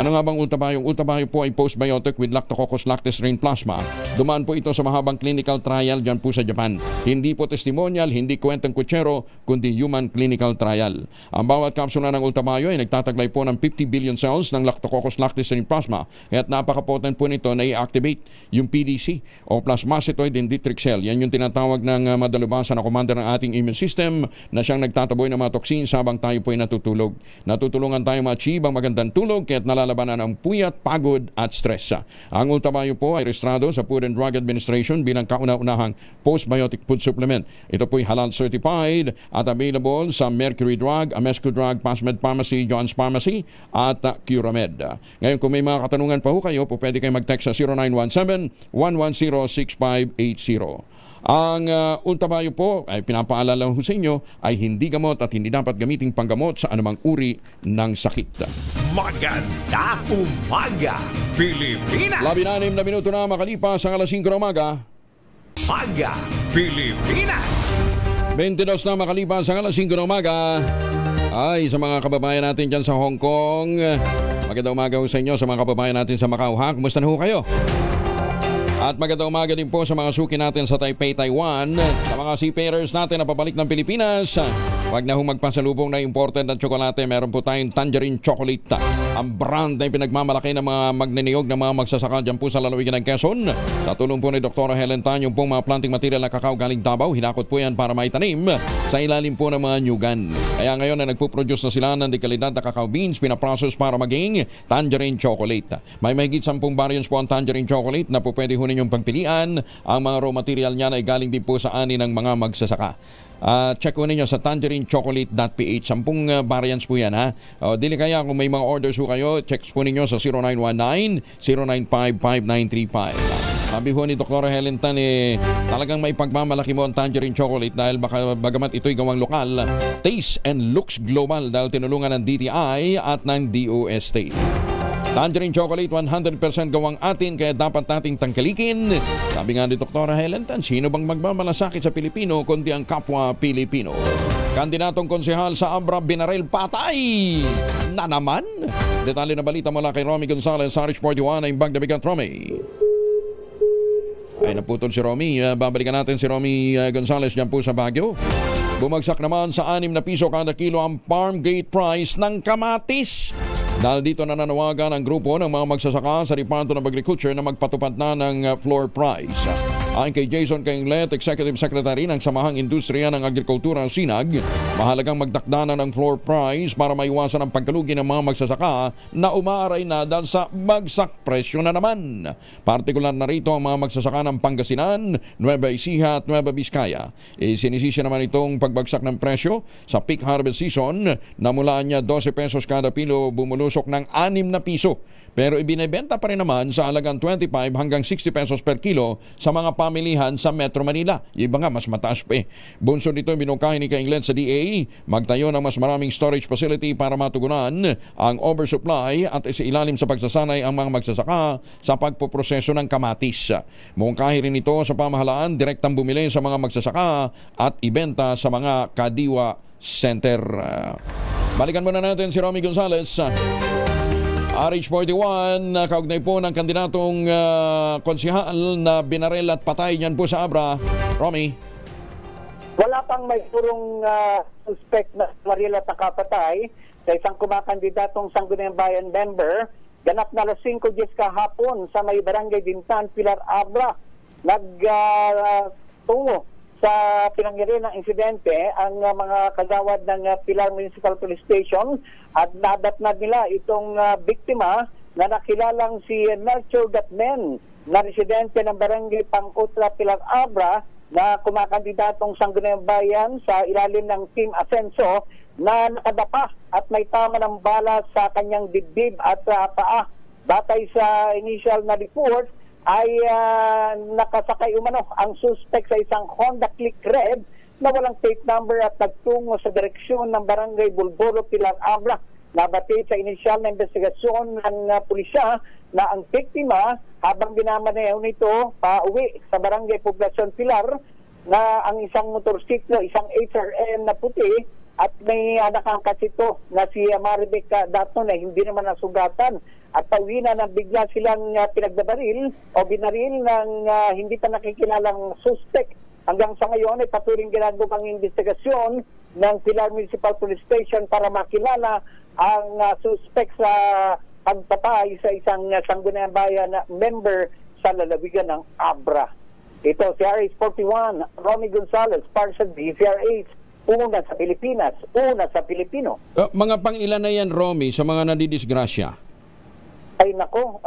S3: Ano nga bang ultabayo? Ultabayo po ay postbiotic with Lactococcus lactis rein plasma. Dumaan po ito sa mahabang clinical trial dyan po sa Japan. Hindi po testimonial, hindi kwentang kutsero, kundi human clinical trial. Ang bawat kapsula ng ultabayo ay nagtataglay po ng 50 billion cells ng Lactococcus lactis rein plasma. Kaya't napaka-potent po nito na i-activate yung PDC o plasmacytoid dendritic cell. Yan yung tinatawag ng madalubhasa na commander ng ating immune system na siyang nagtataboy ng mga toxins habang tayo po ay natutulog. Natutulungan tayo ma-achieve ang magandang tulog kaya't nalalabanan ang puyat, pagod at stress. Ang ultabayo po ay rehistrado sa Food and Drug Administration bilang kauna-unahang postbiotic food supplement. Ito po ay halal certified at available sa Mercury Drug, Amesco Drug, Pasmed Pharmacy, John's Pharmacy at Curamed. Ngayon kung may mga katanungan pa ho kayo, po pwede kayo mag-text sa 0917-110-6580. Ang ultabayo po ay pinapaalala ho sa inyo ay hindi gamot at hindi dapat gamiting panggamot sa anumang uri ng sakit.
S1: Maganda umaga, Pilipinas!
S3: 16 na minuto na makalipas ang alas 5 na umaga.
S1: Umaga, Pilipinas!
S3: 22 na makalipas ang alas 5 na umaga. Ay, sa mga kababayan natin dyan sa Hong Kong, magandang umaga ho sa inyo. Sa mga kababayan natin sa Macau, kumusta na ho kayo? At magandang umaga din po sa mga suki natin sa Taipei, Taiwan, sa mga seafarers natin na pabalik ng Pilipinas. Wag na hong magpasalubong na imported na tsokolate. Meron po tayong Tangerine Chocolate. Ang brand na pinagmamalaki ng mga magniniyog ng mga magsasaka dyan po sa lalawigan ng Quezon. Sa tulong po ni Dr. Helen Tan, yung pong mga planting material na kakao galing Davao, hinakot po yan para maitanim sa ilalim po ng mga nyugan. Kaya ngayon na nagpo-produce na sila ng dekalidad na cacao beans, pinaprocess para maging Tangerine Chocolate. May mahigit 10 variants po ang Tangerine Chocolate na po pwede ho ninyong pagpilian. Ang mga raw material niya ay galing din po sa ani ng mga magsasaka. Check ko ninyo sa tangerinechocolate.ph. 10 variants po yan, ha. Dili kaya kung may mga orders po kayo, check po ninyo sa 0919-095-5935. Sabi ho ni Dr. Helen Tan, talagang may pagmamalaki mo ang Tangerine Chocolate dahil bagamat ito'y gawang lokal, taste and looks global dahil tinulungan ng DTI at ng DOST. Tangerine Chocolate, 100% gawang atin kaya dapat nating tangkalikin. Sabi nga ni Dr. Helen Tan, sino bang magmamalasakit sa Pilipino kundi ang kapwa Pilipino? Kandidatong konsehal sa Abra Binaril patay na naman. Detalye na balita mula kay Romy Gonzalez sa RH41 na imbag na bigat. Romy. Ay, naputol si Romy. Babalikan natin si Romy Gonzalez dyan po sa Baguio. Bumagsak naman sa 6 na piso kada kilo ang farm gate price ng kamatis. Dahil dito nananawagan ang grupo ng mga magsasaka sa Department of Agriculture na magpatupad na ng floor price. Ayon kay Jason Kainglet, Executive Secretary ng Samahang Industriya ng Agrikultura SINAG, mahalagang magdakdanan ng floor price para maiwasan ang pagkalugi ng mga magsasaka na umaaray na dahil sa bagsak presyo na naman. Partikular na rito ang mga magsasaka ng Pangasinan, Nueva Ecija at Nueva Vizcaya. Sinisisi naman itong pagbagsak ng presyo sa peak harvest season na mula niya 12 pesos kada kilo bumulusok ng 6 na piso. Pero ibinebenta pa rin naman sa halagang 25 hanggang 60 pesos per kilo sa mga pamilihan sa Metro Manila. Yung iba nga mas mataas pa eh. Bunso dito binungkahin ni Kainglet sa DA, magtayo ng mas maraming storage facility para matugunan ang oversupply at isilalim sa pagsasanay ang mga magsasaka sa pagpoproseso ng kamatis. Mungkahi rin ito sa pamahalaan, direktang bumili sa mga magsasaka at ibenta sa mga kadiwa center. Balikan muna natin si Romy Gonzalez. RH41, kaugnay po ng kandidatong konsehal na binaril at patay niyan po sa Abra. Romy.
S18: Wala pang may turong suspect na maril at nakapatay sa isang kumakandidatong Sangguniang Bayan member. Ganap na alas 5:10 kahapon sa may barangay Dintan, Pilar, Abra. Nagtungo sa pinangyarihan ng insidente ang mga kagawad ng Pilar Municipal Police Station at nadatnad nila itong biktima na nakilalang si Melchor Gatmen na residente ng barangay Pangkutra, Pilar, Abra na kumakandidatong Sangguniang Bayan sa ilalim ng Team Asenso na nakadapa at may tama ng bala sa kanyang dibdib at paa. Batay sa initial na report, ay nakasakay umano ang suspect sa isang Honda Click Red na walang plate number at nagtungo sa direksyon ng Barangay Bulbolo, Pilar, Abra. Nabatid sa inisyal na investigasyon ng pulisya na ang biktima habang binamaneho nito pauwi sa Barangay Poblacion, Pilar, na ang isang motorsiklo, isang HRM na puti at may nakakasito na si Maribek Dato na hindi naman nasugatan. At pauwi na bigla silang pinagbabaril o binaril ng hindi pa nakikilalang suspect. Hanggang sa ngayon ay patuloy ginagawang investigasyon ng Pilar Municipal Police Station para makilala ang suspect sa pagpatay sa isang Sangguniang Bayan member sa lalawigan ng Abra. Ito si RH41, Romy Gonzalez, para sa DZRH. Una sa Pilipinas, una sa Pilipino.
S3: Mga pang-ilan na yan, Romy, sa mga nadidisgrasya?
S18: Ay nako,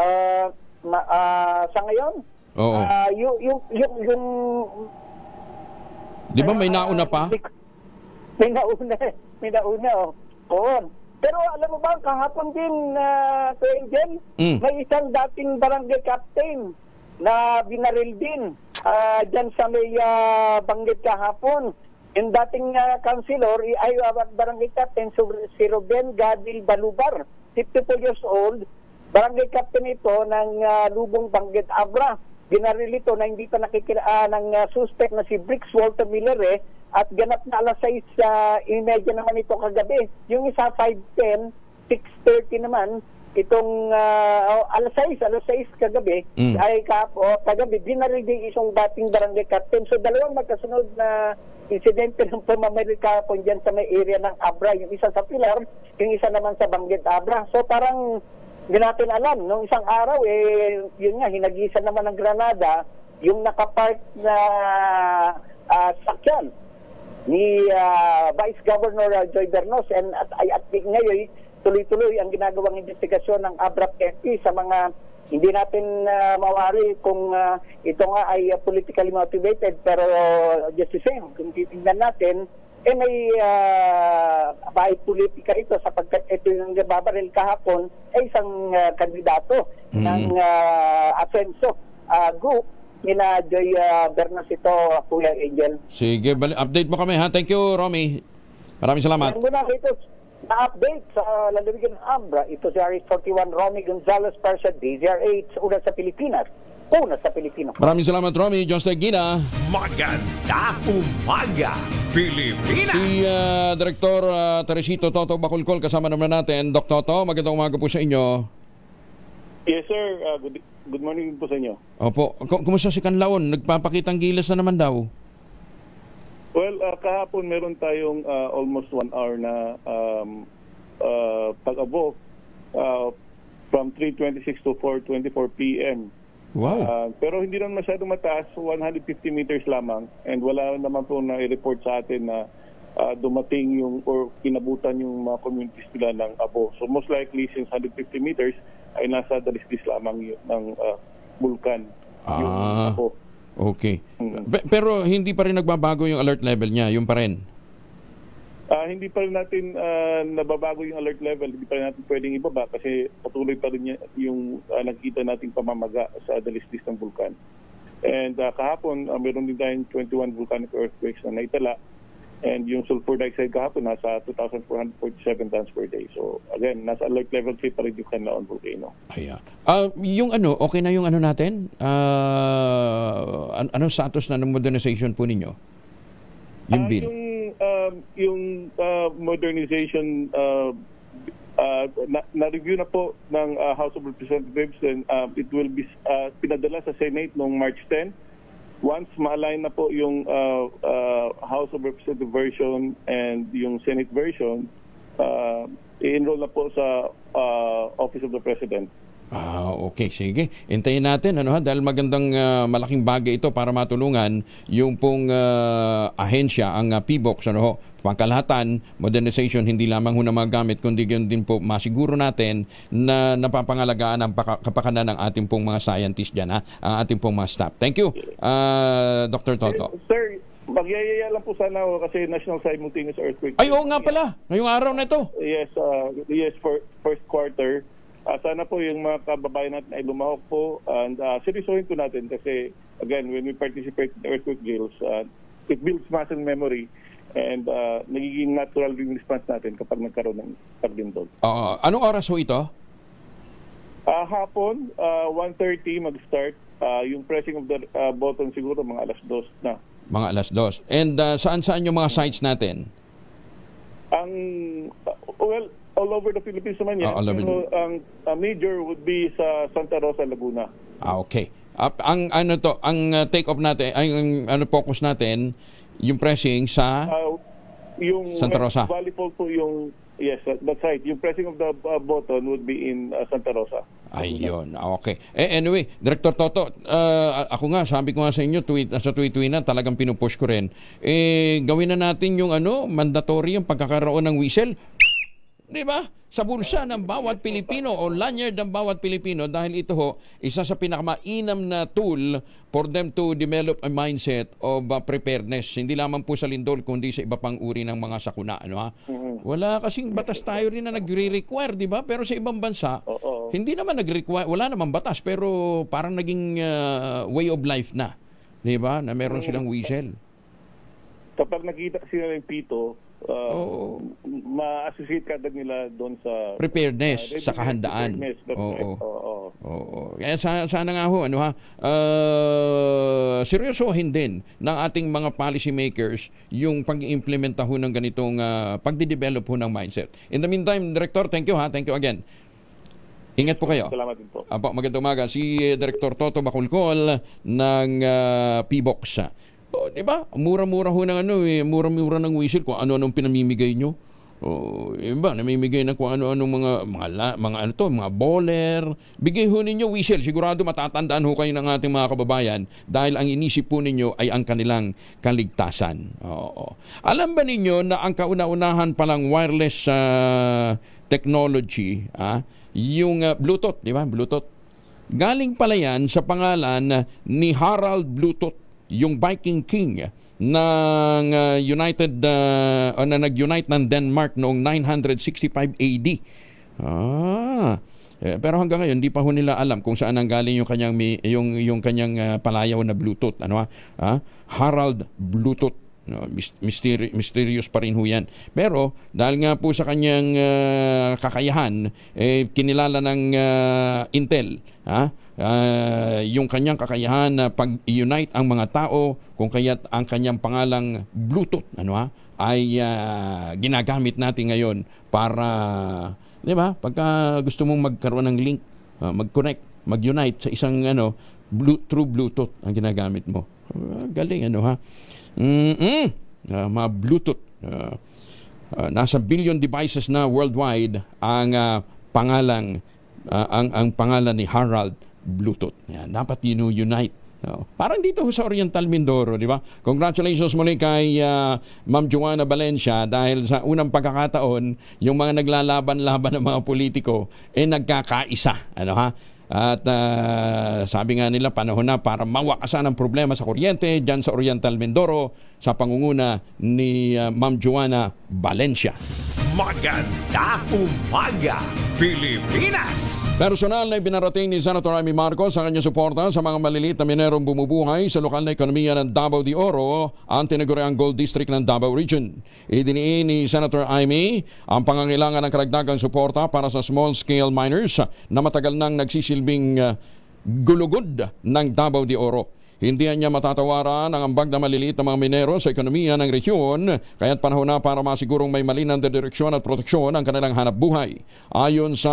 S18: sa ngayon,
S3: oo.
S18: Yung
S3: di ba may nauna pa?
S18: May nauna, oh. Oo. Pero alam mo ba, kahapon din, Angel, may isang dating barangay captain na binaril din dyan sa may banggit kahapon. Yung dating councilor ay barangay captain si Ruben Gadil Balubar, 54 years old. Barangay captain ito ng Lubong Banggit, Abra. Binaril ito na hindi pa nakikita ng suspect na si Brix Walter Miller at ganap na alas 6:30 naman ito kagabi. Yung isa 5:10, 6:30 naman itong alas 6 kagabi ay kagabi binaril din isang dating barangay captain. So dalawang magkasunod na insidente ng pamamaril kahapon dyan sa may area ng Abra. Yung isa sa Pilar, yung isa naman sa Banggit Abra. So parang hindi natin alam. Nung isang araw, yun nga, hinagisa naman ng Granada yung nakapark na sakyan ni Vice Governor Joy Bernos. At ngayon, tuloy-tuloy ang ginagawang investigasyon ng Abra PNP sa mga hindi natin mawari kung ito nga ay politically motivated, pero just the same, kung titignan natin, may bahid politika ito sapagkat ito yung nababaril kahapon ay isang kandidato ng Asenso group nila Joy Bernas ito, Kuya Angel.
S3: Sige, update mo kami ha. Thank you, Romy. Maraming salamat.
S18: Na-update sa lalawigan ng Abra, ito si RH41 Romy Gonzalez para sa DZRH, una sa Pilipinas. Una sa Pilipino.
S3: Maraming salamat, Romy. John Stegina.
S1: Maganda umaga, Pilipinas.
S3: Si Direktor Teresito Toto Bacolcol, kasama naman natin. Dr. Toto, magandang umaga po sa inyo.
S19: Yes, sir. Good morning po sa inyo.
S3: Opo. Kumusta si Canlaon? Nagpapakitang gilas na naman daw.
S19: Well, kahapon meron tayong almost 1 hour na pag-above from 3:26 to 4:24 p.m.
S3: Wow.
S19: Pero hindi naman masyadong mataas, 150 meters lamang, and wala naman po na i-report sa atin na dumating yung or kinabutan yung mga communities nila ng abo. So most likely since 150 meters ay nasa dalisdis lamang ng vulkan. Yung abo.
S3: Okay. Pero hindi pa rin nagbabago yung alert level niya, yung pa rin?
S19: Hindi pa rin natin nababago yung alert level, hindi pa rin natin pwedeng ibaba kasi patuloy pa rin yung nakita nating pamamaga sa dalisdis ng vulkan. And kahapon, meron din tayong 21 volcanic earthquakes na naitala, and yung sulfur dioxide kahapon nasa 2,447 tons per day. So again, nasa alert level 3 pa rin yung Canlaon volcano.
S3: Ayan. Yung okay na yung natin? Ano status na ng modernization po ninyo? Yung bill?
S19: Yung modernization na-review na po ng House of Representatives, and it will be pinadala sa Senate noong March 10. Once ma-align na po yung House of Representatives version and yung Senate version, i-enroll na po sa Office of the President.
S3: Okay, sige. Hintayin natin dahil magandang malaking bagay ito para matulungan yung pong ahensya, ang PBOX, pangkalahatan, modernization, hindi lamang na magamit, kundi yun din po masiguro natin na napapangalagaan ang kapakanan ng ating pong mga scientists dyan, ang ating pong mga staff. Thank you, Dr. Toto.
S19: Sir, magyayaya lang po sana kasi National Simultaneous Earthquake.
S3: Ay, oo nga pala. Ngayong araw na ito.
S19: Yes, for first quarter. Sana po yung mga kababayan natin ay lumahok po, and seryosohin po natin kasi again, when we participate in earthquake drills, it builds muscle memory and nagiging natural response natin kapag nagkaroon ng pagdindog.
S3: Anong oras ho ito?
S19: Hapon, 1:30 mag-start. Yung pressing of the button siguro mga 2:00 na.
S3: Mga 2:00. And saan yung mga sites natin?
S19: Well, all over the Philippines naman yan. Pero ang major would be sa Santa Rosa, Laguna.
S3: Okay. Ang take off natin, ang focus natin, yung pressing sa
S19: yung
S3: Santa Rosa.
S19: Valley Fault po yung, yes, that's right. Yung pressing of the button would be in Santa Rosa.
S3: Ayun, okay. Anyway, Director Toto, ako nga, sabi ko nga sa inyo, sa tweet na, talagang pinupush ko rin. Gawin na natin yung mandatory yung pagkakaroon ng whistle. Di ba? Sa bulsa ng bawat Pilipino o lanyard ng bawat Pilipino, dahil ito isa sa pinakamainam na tool for them to develop a mindset of preparedness. Hindi lamang po sa lindol, kundi sa iba pang uri ng mga sakuna. Wala kasing batas tayo rin na nagre-require, di ba? Pero sa ibang bansa, hindi naman nag-require, wala naman batas, pero parang naging way of life na. Di ba? Na meron silang whistle.
S19: Kapag nakita sila ng pito, ma-associate kagad nila doon sa
S3: preparedness, sa kahandaan. Kaya sana nga seryosohin din ng ating mga policy makers yung pag-implementa ng ganitong pagde-develop ng mindset. In the meantime, Director, thank you Thank you again. Ingat po kayo.
S19: Salamat din po.
S3: Magandang umaga. Si Director Toto Bacolcol ng PBOX. Di ba? Mura-mura ho ng mura-mura ng whistle kung ano-anong pinamimigay nyo. Iba, namimigay ng kung ano-anong mga bowler. Bigay ho ninyo whistle. Sigurado matatandaan ho kayo ng ating mga kababayan dahil ang inisip po ninyo ay ang kanilang kaligtasan. Alam ba ninyo na ang kauna-unahan palang wireless technology, yung Bluetooth, di ba? Bluetooth. Galing pala yan sa pangalan ni Harald Bluetooth, yung Viking King ng nag-unite ng Denmark noong 965 AD. Pero hanggang ngayon hindi pa ho nila alam kung saan nanggaling yung kanyang palayaw na Bluetooth. Harald Bluetooth. Mysterious pa rin ho yan. Pero dahil nga po sa kanyang kakayahan, kinilala ng Intel, yung kanyang kakayahan na pag-unite ang mga tao, kung kaya't ang kanyang pangalang Bluetooth ay ginagamit natin ngayon para, di ba, pagka gusto mong magkaroon ng link, mag-connect, mag-unite sa isang through Bluetooth ang ginagamit mo. Galing mga Bluetooth. Nasa billion devices na worldwide ang pangalan ni Harald Bluetooth. Yan, dapat unite. Parang dito sa Oriental Mindoro, di ba? Congratulations muli kay Ma'am Joanna Valencia dahil sa unang pagkakataon, yung mga naglalaban-laban ng mga politiko nagkakaisa. At sabi nga nila, panahon na para mawakasan ang problema sa kuryente dyan sa Oriental Mindoro sa pangunguna ni Ma'am Joanna Valencia.
S1: Maganda umaga, Pilipinas!
S3: Personal na ibinarating ni Senator Amy Marcos sa kanyang suporta sa mga maliliit na minerong bumubuhay sa lokal na ekonomiya ng Davao de Oro, ang tinaguriang Gold District ng Davao Region. Idiniin ni Senator Amy ang pangangailangan ng karagdagang suporta para sa small-scale miners na matagal nang nagsisilbing gulugod ng Davao de Oro. Hindi niya matatawaran ang ambag na maliliit na mga minero sa ekonomiya ng rehiyon, kaya't panahon na para masigurong may malinang na direksyon at proteksyon ang kanilang hanap buhay. Ayon sa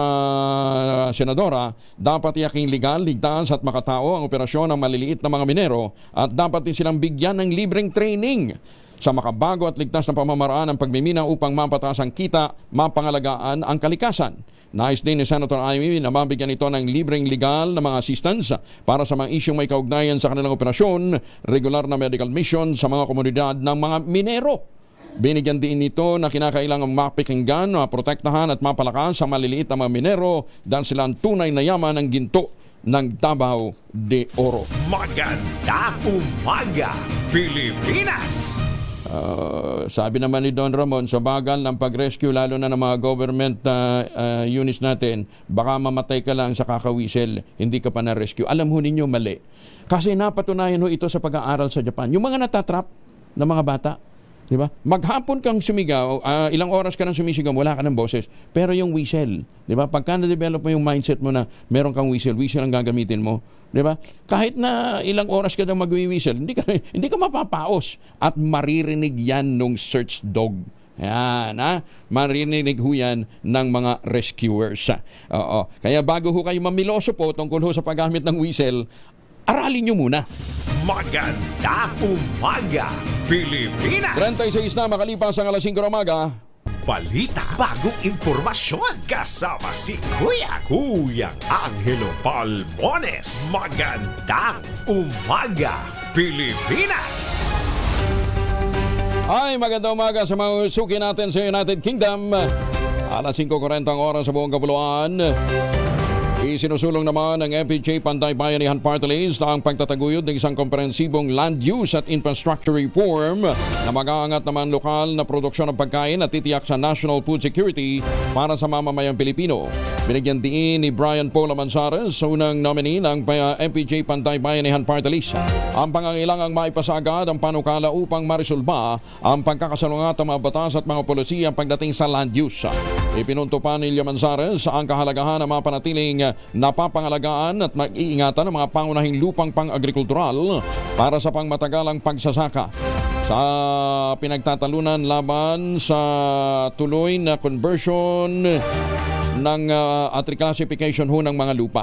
S3: Senadora, dapat iyaking legal, ligtas at makatao ang operasyon ng maliliit na mga minero at dapat din silang bigyan ng libreng training sa makabago at ligtas na pamamaraan ng pagmimina upang mapataas ang kita, mapangalagaan ang kalikasan. Nais din ni Senator Amy na mabigyan ito ng libreng legal na mga assistance para sa mga isyong may kaugnayan sa kanilang operasyon, regular na medical mission sa mga komunidad ng mga minero. Binigyan din nito na kinakailangang mapikinggan, maprotektahan at mapalakas sa maliliit na mga minero dahil sila ang tunay na yaman ng ginto ng Davao de Oro.
S1: Maganda umaga, Pilipinas!
S3: Sabi naman ni Don Ramon, sa bagal ng pag-rescue lalo na ng mga government units natin, baka mamatay ka lang sa kakawisel, hindi ka pa na-rescue. Alam ho ninyo, mali. Kasi napatunayan ho ito sa pag-aaral sa Japan. Yung mga natatrap na mga bata, di ba? Maghapon kang sumigaw, ilang oras ka nang sumisigaw, wala ka ng boses. Pero yung whistle, di ba? Pagka na-develop mo yung mindset mo na meron kang whistle ang gagamitin mo, di ba? Kahit na ilang oras ka nang magwi-whistle, hindi ka mapapaos at maririnig yan nung search dog. Yan, maririnig ho yan ng mga rescuers. Kaya bago ho kayo mamiloso po tungkol ho sa paggamit ng whistle, aralin nyo muna.
S1: Maganda umaga, Pilipinas!
S3: 36 na makalipas ang alas 5 ng umaga.
S1: Balita, bagong impormasyon, kasama si Kuyang Angelo Palmones. Magandang umaga, Pilipinas!
S3: Ay, magandang umaga sa mga suki natin sa United Kingdom. Alas 5:40 ang oras sa buong kapuluan. Isinusulong naman ng FPJ Panday Bayanihan Party List ang pagtataguyod ng isang komprehensibong land use at infrastructure reform na mag-aangat naman lokal na produksyon ng pagkain at titiyak sa national food security para sa mamamayang Pilipino. Binigyan din ni Brian Paul Manzares, unang nominee ng FPJ Panday Bayanihan Party List, ang pangangailangang maipasagad ang panukala upang marisolba ang pagkakasalungat ng mga batas at mga polisiya pagdating sa land use. Ipinunto pa ni Manzares ang kahalagahan ng mapanatiling napapangalagaan at mag-iingatan ng mga pangunahing lupang pang-agrikultural para sa pangmatagalang pagsasaka. Sa pinagtatalunan laban sa tuloy na conversion ng at reclassification ho ng mga lupa.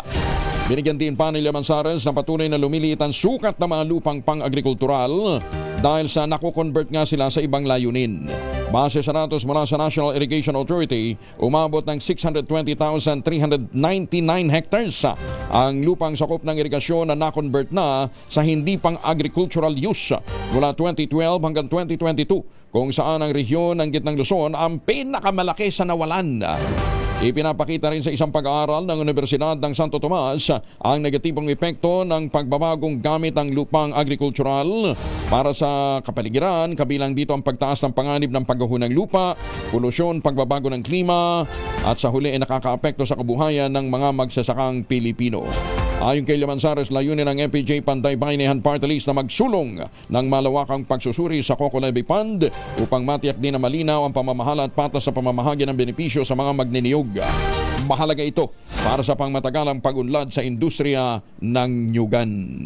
S3: Binigyan din pa ni Manzares na patuloy na lumiliit ang sukat ng mga lupang pang-agrikultural dahil sa nakukonvert nga sila sa ibang layunin. Base sa datos mula sa National Irrigation Authority, umabot ng 620,399 hectares ang lupang sakop ng irigasyon na nakonvert na sa hindi pang agricultural use mula 2012 hanggang 2022, kung saan ang rehiyon ng Gitnang Luzon ang pinakamalaki sa nawalan. Ipinapakita rin sa isang pag-aaral ng Universidad ng Santo Tomas ang negatibong epekto ng pagbabagong gamit ng lupang agrikultural para sa kapaligiran, kabilang dito ang pagtaas ng panganib ng pagguho ng lupa, polusyon, pagbabago ng klima, at sa huli ay nakakaapekto sa kabuhayan ng mga magsasakang Pilipino. Ayon kay Lamanzares, layunin ng MPJ Pantay-Bayanihan Party List na magsulong ng malawakang pagsusuri sa Coco Levy Fund upang matiyak din na malinaw ang pamamahala at patas sa pamamahagi ng benepisyo sa mga magniniyog. Mahalaga ito para sa pangmatagalang pag-unlad sa industriya ng nyugan.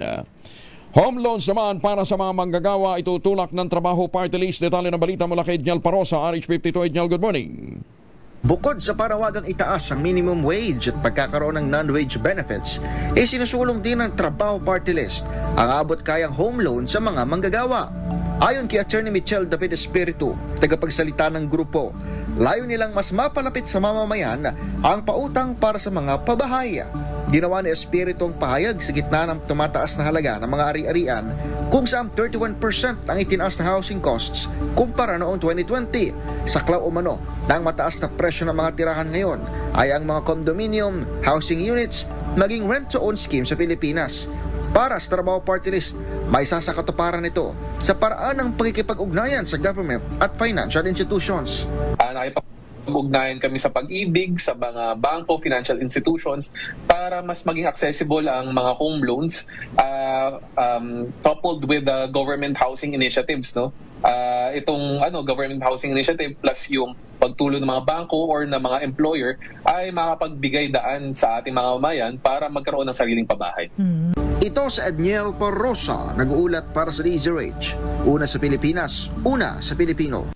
S3: Home loans naman para sa mga manggagawa, itutulak ng Trabaho Party List. Detalye ng balita mula kay Edniel Parosa, RH52. Edniel, good morning.
S20: Bukod sa panawagang itaas ang minimum wage at pagkakaroon ng non-wage benefits, sinusulong din ng Trabaho Party List ang abot kayang home loan sa mga manggagawa. Ayon kay Attorney Michelle David Espiritu, tagapagsalita ng grupo, layo nilang mas mapalapit sa mamamayan ang pautang para sa mga pabahay. Ginawa ni Espiritu ang pahayag sa gitna ng tumataas na halaga ng mga ari-arian, kung saan 31% ang itinaas na housing costs kumpara noong 2020. Saklaw umano na ang mataas na presyo ng mga tirahan ngayon ay ang mga condominium, housing units, maging rent-to-own scheme sa Pilipinas. Para sa Trabaho Party List, may sasakatuparan ito sa paraan ng pakikipag-ugnayan sa government at financial institutions.
S21: Nakipag-ugnayan kami sa Pag-ibig, sa mga bangko, financial institutions para mas maging accessible ang mga home loans coupled with the government housing initiatives, no? Itong government housing initiative plus yung pagtulong ng mga bangko or ng mga employer ay makapagbigay daan sa ating mga mamayan para magkaroon ng sariling pabahay.
S20: Ito sa Edniel Parosa, nag-uulat para sa DZRH. Una sa Pilipinas, una sa Pilipino.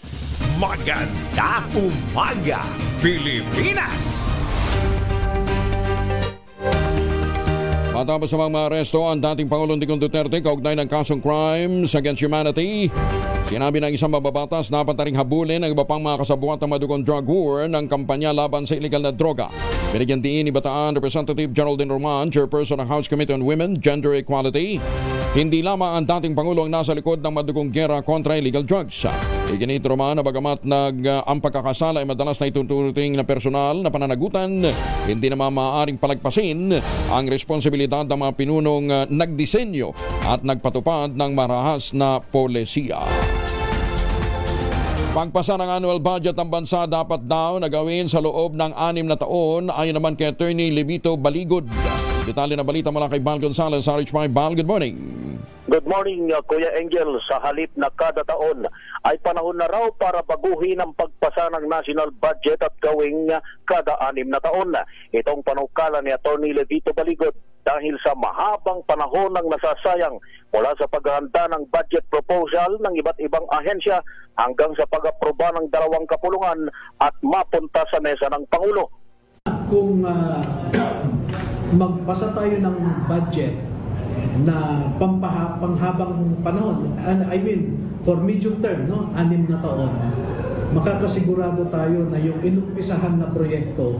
S1: Magandang umaga, Pilipinas!
S3: Matapos sa mga aresto ang dating Pangulong Digong Duterte kaugnay ng kasong crimes against humanity, sinabi ng isang mababatas na pataring habulin ang iba pang mga kasabuat ng madugong drug war ng kampanya laban sa illegal na droga. Binigyan diin ni Bataan Representative Geraldine Roman, chairperson ng House Committee on Women, Gender Equality. Hindi lamang ang dating Pangulo ang nasa likod ng madugong gera kontra illegal drugs. Iginit Roman na bagamat ang pagkakasala ay madalas na ituturing na personal na pananagutan, hindi naman maaaring palagpasin ang responsibilidad ng mga pinunong nagdisenyo at nagpatupad ng marahas na polisiya. Pagpasa ng annual budget ng bansa dapat daw na gawin sa loob ng 6 na taon, ayon naman kay Attorney Levito Baligod. Detalye na balita mula kay Val Gonzalez, RH5. Val, good morning.
S22: Good morning, Kuya Angel. Sa halip na kada taon ay panahon na raw para baguhin ang pagpasa ng national budget at gawing kada 6 na taon. Itong panukala ni Attorney Levito Baligod dahil sa mahabang panahon ng nasasayang mula sa paghahanda ng budget proposal ng iba't ibang ahensya hanggang sa pag-aproba ng 2 kapulungan at mapunta sa mesa ng Pangulo.
S23: Kung magpasa tayo ng budget na panghabang panahon, I mean for medium term, 6 na taon, makakasigurado tayo na yung inumpisahan na proyekto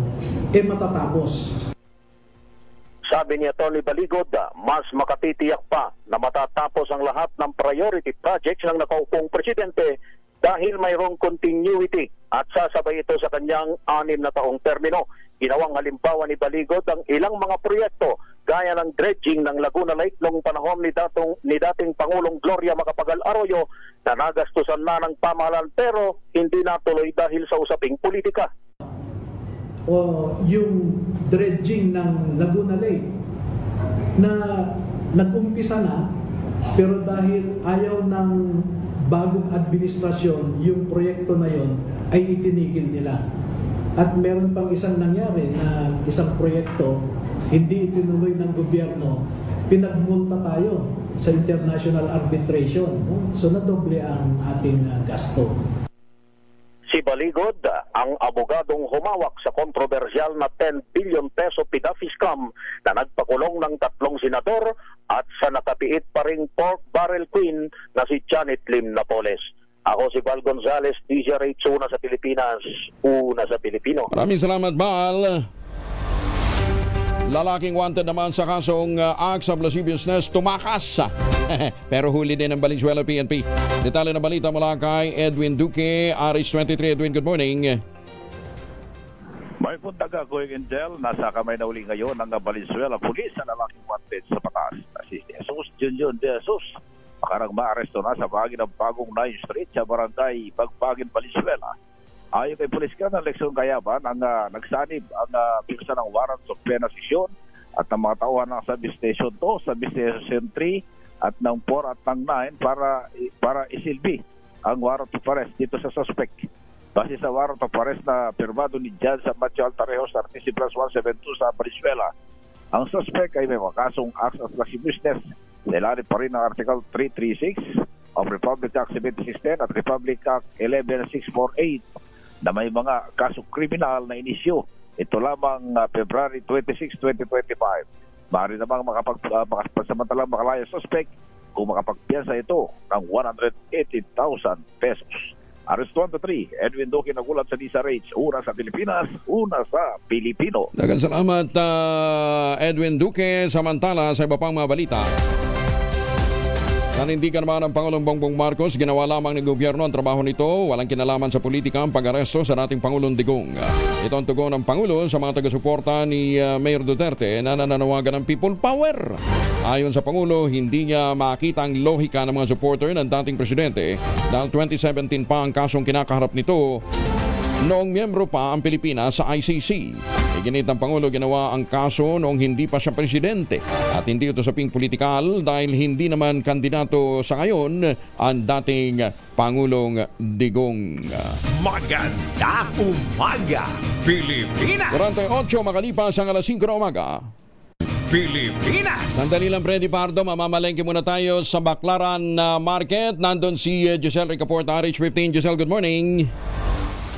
S23: matatapos.
S22: Sabi ni Atty. Baligod, mas makatitiyak pa na matatapos ang lahat ng priority projects ng nakaupong presidente dahil mayroong continuity at sasabay ito sa kanyang 6 na taong termino. Ginawang halimbawa ni Baligod ang ilang mga proyekto gaya ng dredging ng Laguna Lake noong panahon ni dating Pangulong Gloria Macapagal Arroyo na nagastusan na ng pamahalaan pero hindi natuloy dahil sa usaping politika.
S23: O yung dredging ng Laguna Lake na nag-umpisa na pero dahil ayaw ng bagong administrasyon yung proyekto na yon ay itinigil nila. At meron pang isang nangyari na isang proyekto hindi itinuloy ng gobyerno, pinagmulta tayo sa international arbitration, so nadoble ang ating gasto.
S22: Si Baligod, ang abogadong humawak sa kontrobersyal na 10 billion peso PIDAFI scam na nagpakulong ng 3 senador at sa nakatiit pa ring pork barrel queen na si Janet Lim Napoles. Ako si Val Gonzales, DZRH, una sa Pilipinas, una sa Pilipino.
S3: Maraming salamat, Val. Lalaking wanted naman sa kasong acts of lascivious tumakas. Pero huli din ng Valenzuela PNP. Detalye na balita mula kay Edwin Duque, Aris 23. Edwin, good morning.
S5: May punta ka, Kuya Angel. Nasa kamay na uli ngayon ng Valenzuela Police sa lalaking wanted sa patas. Si Jesus Junjun de Jesus. Makarang maaresto na sa bahagi ng Bagong 9th Street sa barangay Bagpagin, Valenzuela. Ayon kay Police Colonel Lexon Cayaban, ang nagsanib ang pirsa ng warrant of penasisyon at ng mga tauhan ng Substation 2, Substation 3 at ng 4 at ng 9 para isilbi ang warrant of arrest dito sa suspect. Base sa warrant of arrest na pirmado ni Judge Matthew Altarejos, RTC Plus 172 sa Valenzuela, ang suspect ay may makasong acts of lasciviousness sa ilalim pa rin ng Article 336 of Republic Act 7610 at Republic Act 11648 na may mga kasong kriminal na inisyo. Ito lamang February 26, 2025. Maaari namang makapagsamantalang makalaya suspect kung makapagpiyansa ito ng 180,000 pesos. Arestuan to 3, Edwin Duque nagulat sa DZRH, una sa Pilipinas, una sa Pilipino.
S3: Dagan salamat Edwin Duque. Samantala sa iba pang mga balita, nanindigan naman ng Pangulong Bongbong Marcos, ginawa lamang ng gobyerno ang trabaho nito. Walang kinalaman sa politika ang pag-aresto sa dating Pangulong Digong. Ito ang tugon ng Pangulo sa mga taga-suporta ni Mayor Duterte na nananawagan ng people power. Ayon sa Pangulo, hindi niya makita ang lohika ng mga supporter ng dating presidente dahil 2017 pa ang kasong kinakaharap nito noong miyembro pa ang Pilipinas sa ICC. Iginit ng Pangulo, ginawa ang kaso noong hindi pa siya presidente at hindi ito saping politikal dahil hindi naman kandidato sa ngayon ang dating Pangulong Digong.
S1: Maganda umaga, Pilipinas!
S3: 48 makalipas ang alas 5 na umaga.
S1: Pilipinas!
S3: Sandali lang, Freddy Pardo. Mamamalengke muna tayo sa Baclaran Market. Nandun si Giselle Ricaporta, RH15. Giselle, good morning.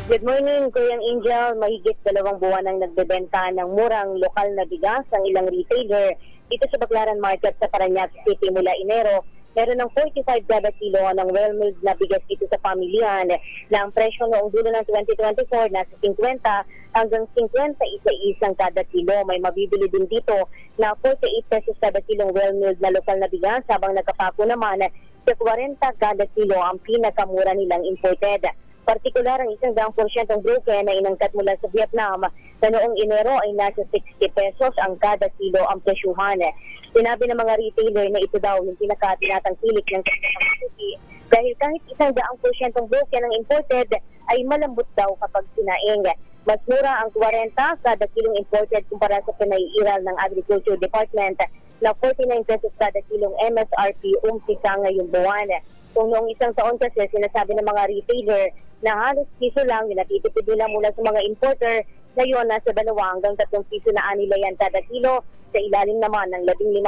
S6: Good morning, Kuya Angel. Mahigit 2 buwan ang nagbebenta ng murang lokal na bigas ang ilang retailer dito sa Baclaran Market sa Parañaque City mula Enero. Meron ng 45 kada kilo ng well-milled na bigas dito sa pamilyan na ang presyo noong dulo ng 2024 nasa 50 hanggang 50 isa-isang kada kilo. May mabibili din dito na 48 pesos kada kilong well-milled na lokal na bigas habang nagkapako naman sa 40 kada kilo ang pinakamura nilang imported. Partikular ang 100% broken na inangkat mula sa Vietnam na noong Enero ay nasa 60 pesos ang kada kilo ang presyuhan. Sinabi ng mga retailer na ito daw yung pinakatinatangkilik ng City dahil kahit 100% broken ang imported ay malambot daw kapag sinaing. Mas mura ang 40 kada kilong imported kumpara sa pinaiiral ng Agriculture Department na 49 pesos kada kilong MSRP umpisa ngayong buwan. Kung noong isang taon kasi sinasabi ng mga retailer na halos piso lang yung natitipid nila mula sa mga importer, ngayon nasa 2 hanggang 3 piso na anila yan kada kilo, sa ilalim naman ng 15%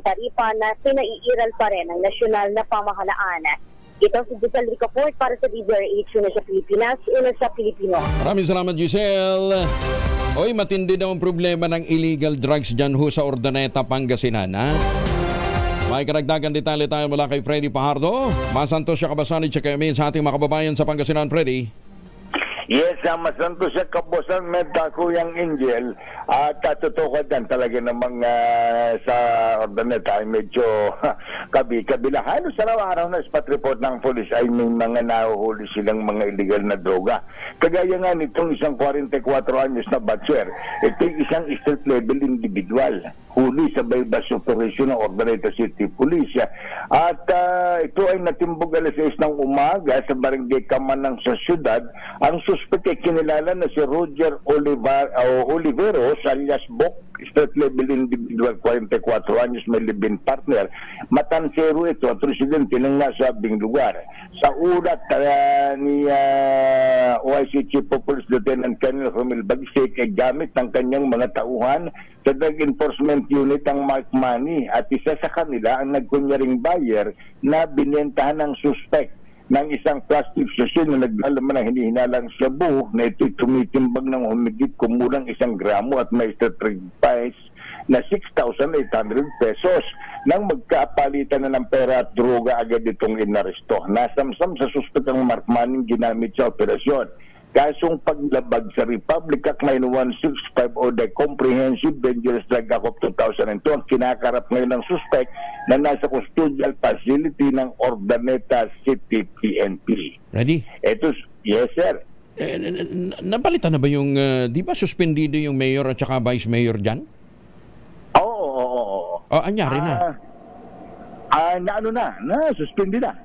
S6: taripa na pinaiiral pa rin ng nasyonal na pamahalaan. Ito si Giselle Ricaport para sa DZRH, una sa Pilipinas, una sa Pilipino.
S3: Maraming salamat, Giselle. Oy, matindi daw ang problema ng illegal drugs dyan ho sa Urdaneta, Pangasinan, ha? May karagdagan detalye tayo mula kay Freddy Pajardo. Masantos siya kabasan at sa ating mga kababayan sa Pangasinan, Freddy.
S7: Yes, masantos siya kabasan med Kuyang Angel. At totoo dyan talaga namang sa Urdaneta ay medyo kabila. Halos araw-araw na spot report ng police ay may mga nahuhuli silang mga illegal na droga. Kagaya nga nitong isang 44 anyos na batcher, ito isang street level individual. Huli sa bypass operation ng Urdaneta City Police. At ito ay natimbog alas 6 ng umaga sa barangay Kamanang sa syudad. Ang suspect ay kinilala na si Roger Oliveros alias Bok, street level individual, 44 anyos, may live-in partner. Matansero ito at residente ng nasabing lugar. Sa ulat ni OIC Chief of Police Lieutenant Colonel Romel Bagsik ay gamit ng kanyang mga tauhan sa Drug Enforcement Unit ang mark money at isa sa kanila ang nagkunyaring buyer na binentahan ng suspect ng isang plastic sachet na naglalaman ng hinihinalang shabu na ito'y tumitimbang ng humigit kumulang 1 gramo at may street price na 6,800 pesos. Nang magkapalitan na ng pera at droga agad itong inaresto. Nasamsam sa suspect ang markmaning ginamit sa operasyon. Kasong paglabag sa Republic Act 9165 o the Comprehensive Dangerous Drug Act of 2002 ang kinakarap ngayon ng suspect na nasa custodial facility ng Urdaneta City PNP.
S3: Ready?
S7: Yes, sir.
S3: Napalitan na ba yung, di ba suspendido yung mayor at saka vice mayor dyan?
S7: Oo.
S3: Anyari na?
S7: Suspended na.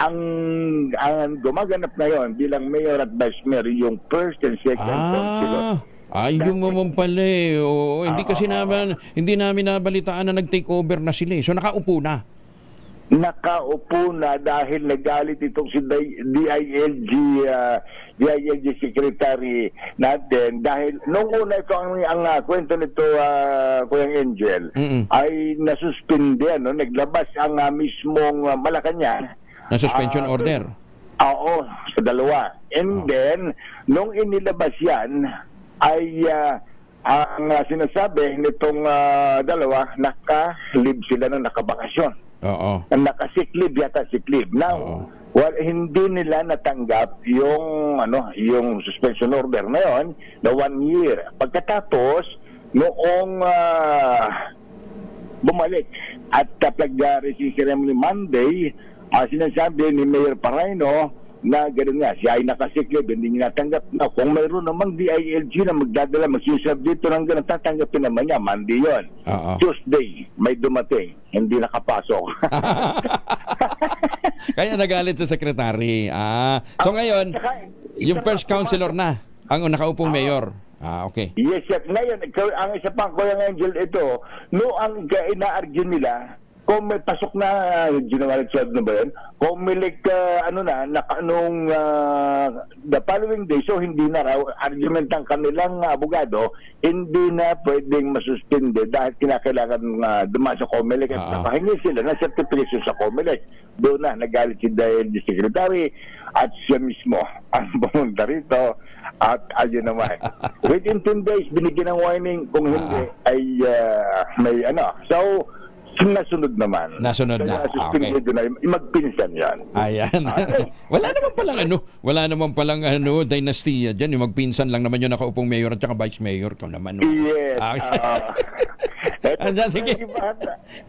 S7: Ang gumaganap ngayon bilang mayor at vice mayor yung first and second councilor.
S3: Yung naman pala eh. Hindi namin nabalitaan na nag-take over na sila eh. So nakaupo na.
S7: Nakaupo na dahil nagalit itong si DILG secretary natin dahil nung una ito ang kwento nito Kuyang Angel ay nasuspinde, naglabas ang mismong Malacanang
S3: na suspension order.
S7: Oo, sa dalawa. And then nung inilabas yan ay ang sinasabi nitong dalawa, naka-leave sila ng nakabakasyon.
S3: Oo.
S7: Naka-sick leave yata, sick leave. Now, hindi nila natanggap yung suspension order na yon na 1 year. Pagkatapos, noong bumalik at pag-receive ceremony Monday, sinasabi ni Mayor Paraino na gano'n nga, siya ay nakasick leave, hindi niya natanggap na kung mayroon namang DILG na magdadala, magsusab dito ng gano'n, tatanggapin naman niya, Monday yun. Tuesday, may dumating, hindi nakapasok.
S3: Kaya nagalit sa sekretary. So ngayon, yung first councilor na, ang nakaupong mayor. Okay.
S7: Yes, sir. Ngayon, ang isa pang Kuyang Angel ito, ang ina-argue nila, kung may pasok na, January 12 na ba yun? Kung may the following day, so hindi na raw, argument ng kanilang abogado, hindi na pwedeng masuspinde dahil kinakailangan dumaan sa COMELEC at nakahingi sila ng certification sa COMELEC. Doon na, nagalit si DILG Secretary at siya mismo ang pumunta rito at ayun naman. Within 10 days, binigyan ng warning, kung hindi ay may So, nasunod naman.
S3: Nasunod na. Okay.
S7: Magpinsan yan.
S3: Ayan. Wala naman palang dynasty dyan. Yung magpinsan lang naman yung nakaupong mayor at saka vice mayor. Ikaw naman.
S7: Yes.
S3: Sige.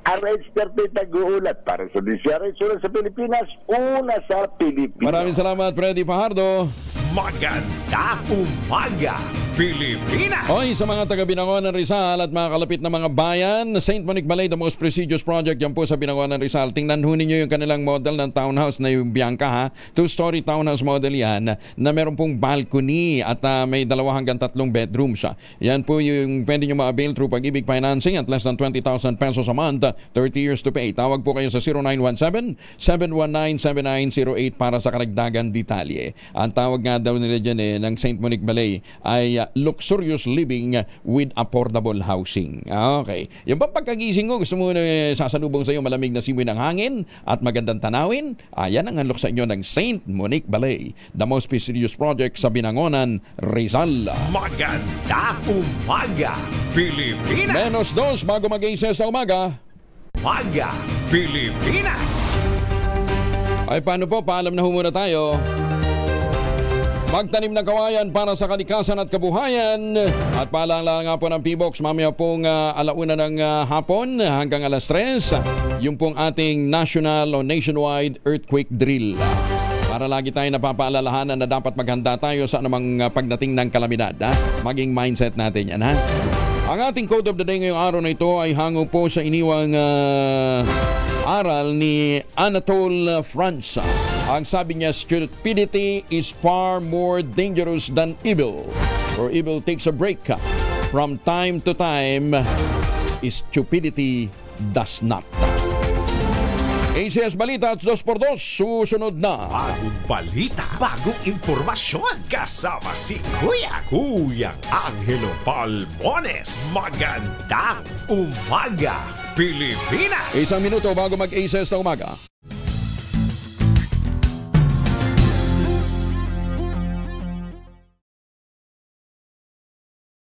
S7: RH30 tag-uulat para sa DCRH sa Pilipinas. Una sa Pilipinas.
S3: Maraming salamat, Freddy Fajardo.
S1: Magandang umaga, Pilipinas!
S3: Hoy, sa mga taga Binangonan, Rizal at mga kalapit na mga bayan, St. Monique Balay, the most prestigious project yan po sa Binangonan, Rizal. Tingnan ho ninyo yung kanilang model ng townhouse na yung Bianca, ha? 2-story townhouse model yan na meron pong balcony at may 2 hanggang 3 bedrooms. Yan po yung pwede nyo ma-avail through Pag-ibig Financing at less than 20,000 pesos a month, 30 years to pay. Tawag po kayo sa 0917-719-7908 para sa karagdagan detalye. Ang tawag nga daw nila dyan ng St. Monique Balay ay luxurious living with affordable housing. Okay. Yung pagkagising ko, gusto mo sasalubong sa iyo malamig na simoy ng hangin at magandang tanawin, yan ang unlock sa inyo ng St. Monique Balay, the most prestigious project sa Binangonan, Rizal.
S1: Magandang umaga, Pilipinas!
S3: Menos 2 bago mag-iisa sa umaga.
S1: Umaga, Pilipinas!
S3: Ay paano po? Paalam na muna tayo. Magtanim ng kawayan para sa kalikasan at kabuhayan. At paalala nga po ng P-Box, mamaya pong 1:00 ng hapon hanggang 3:00, yung pong ating national o nationwide earthquake drill. Para lagi tayo napapaalalahanan na dapat maghanda tayo sa anumang pagdating ng kalamidad. Maging mindset natin yan, ha? Ang ating quote of the day ngayong araw na ito ay hango po sa iniwang aral ni Anatole France. Ang sabi niya, stupidity is far more dangerous than evil. For evil takes a break. From time to time, stupidity does not. ACS Balita at 2x2, susunod na.
S1: Bagong balita, bagong impormasyon. Kasama si Kuyang Angelo Palmones. Magandang umaga, Pilipinas!
S3: 1 minuto bago mag-ACS na umaga.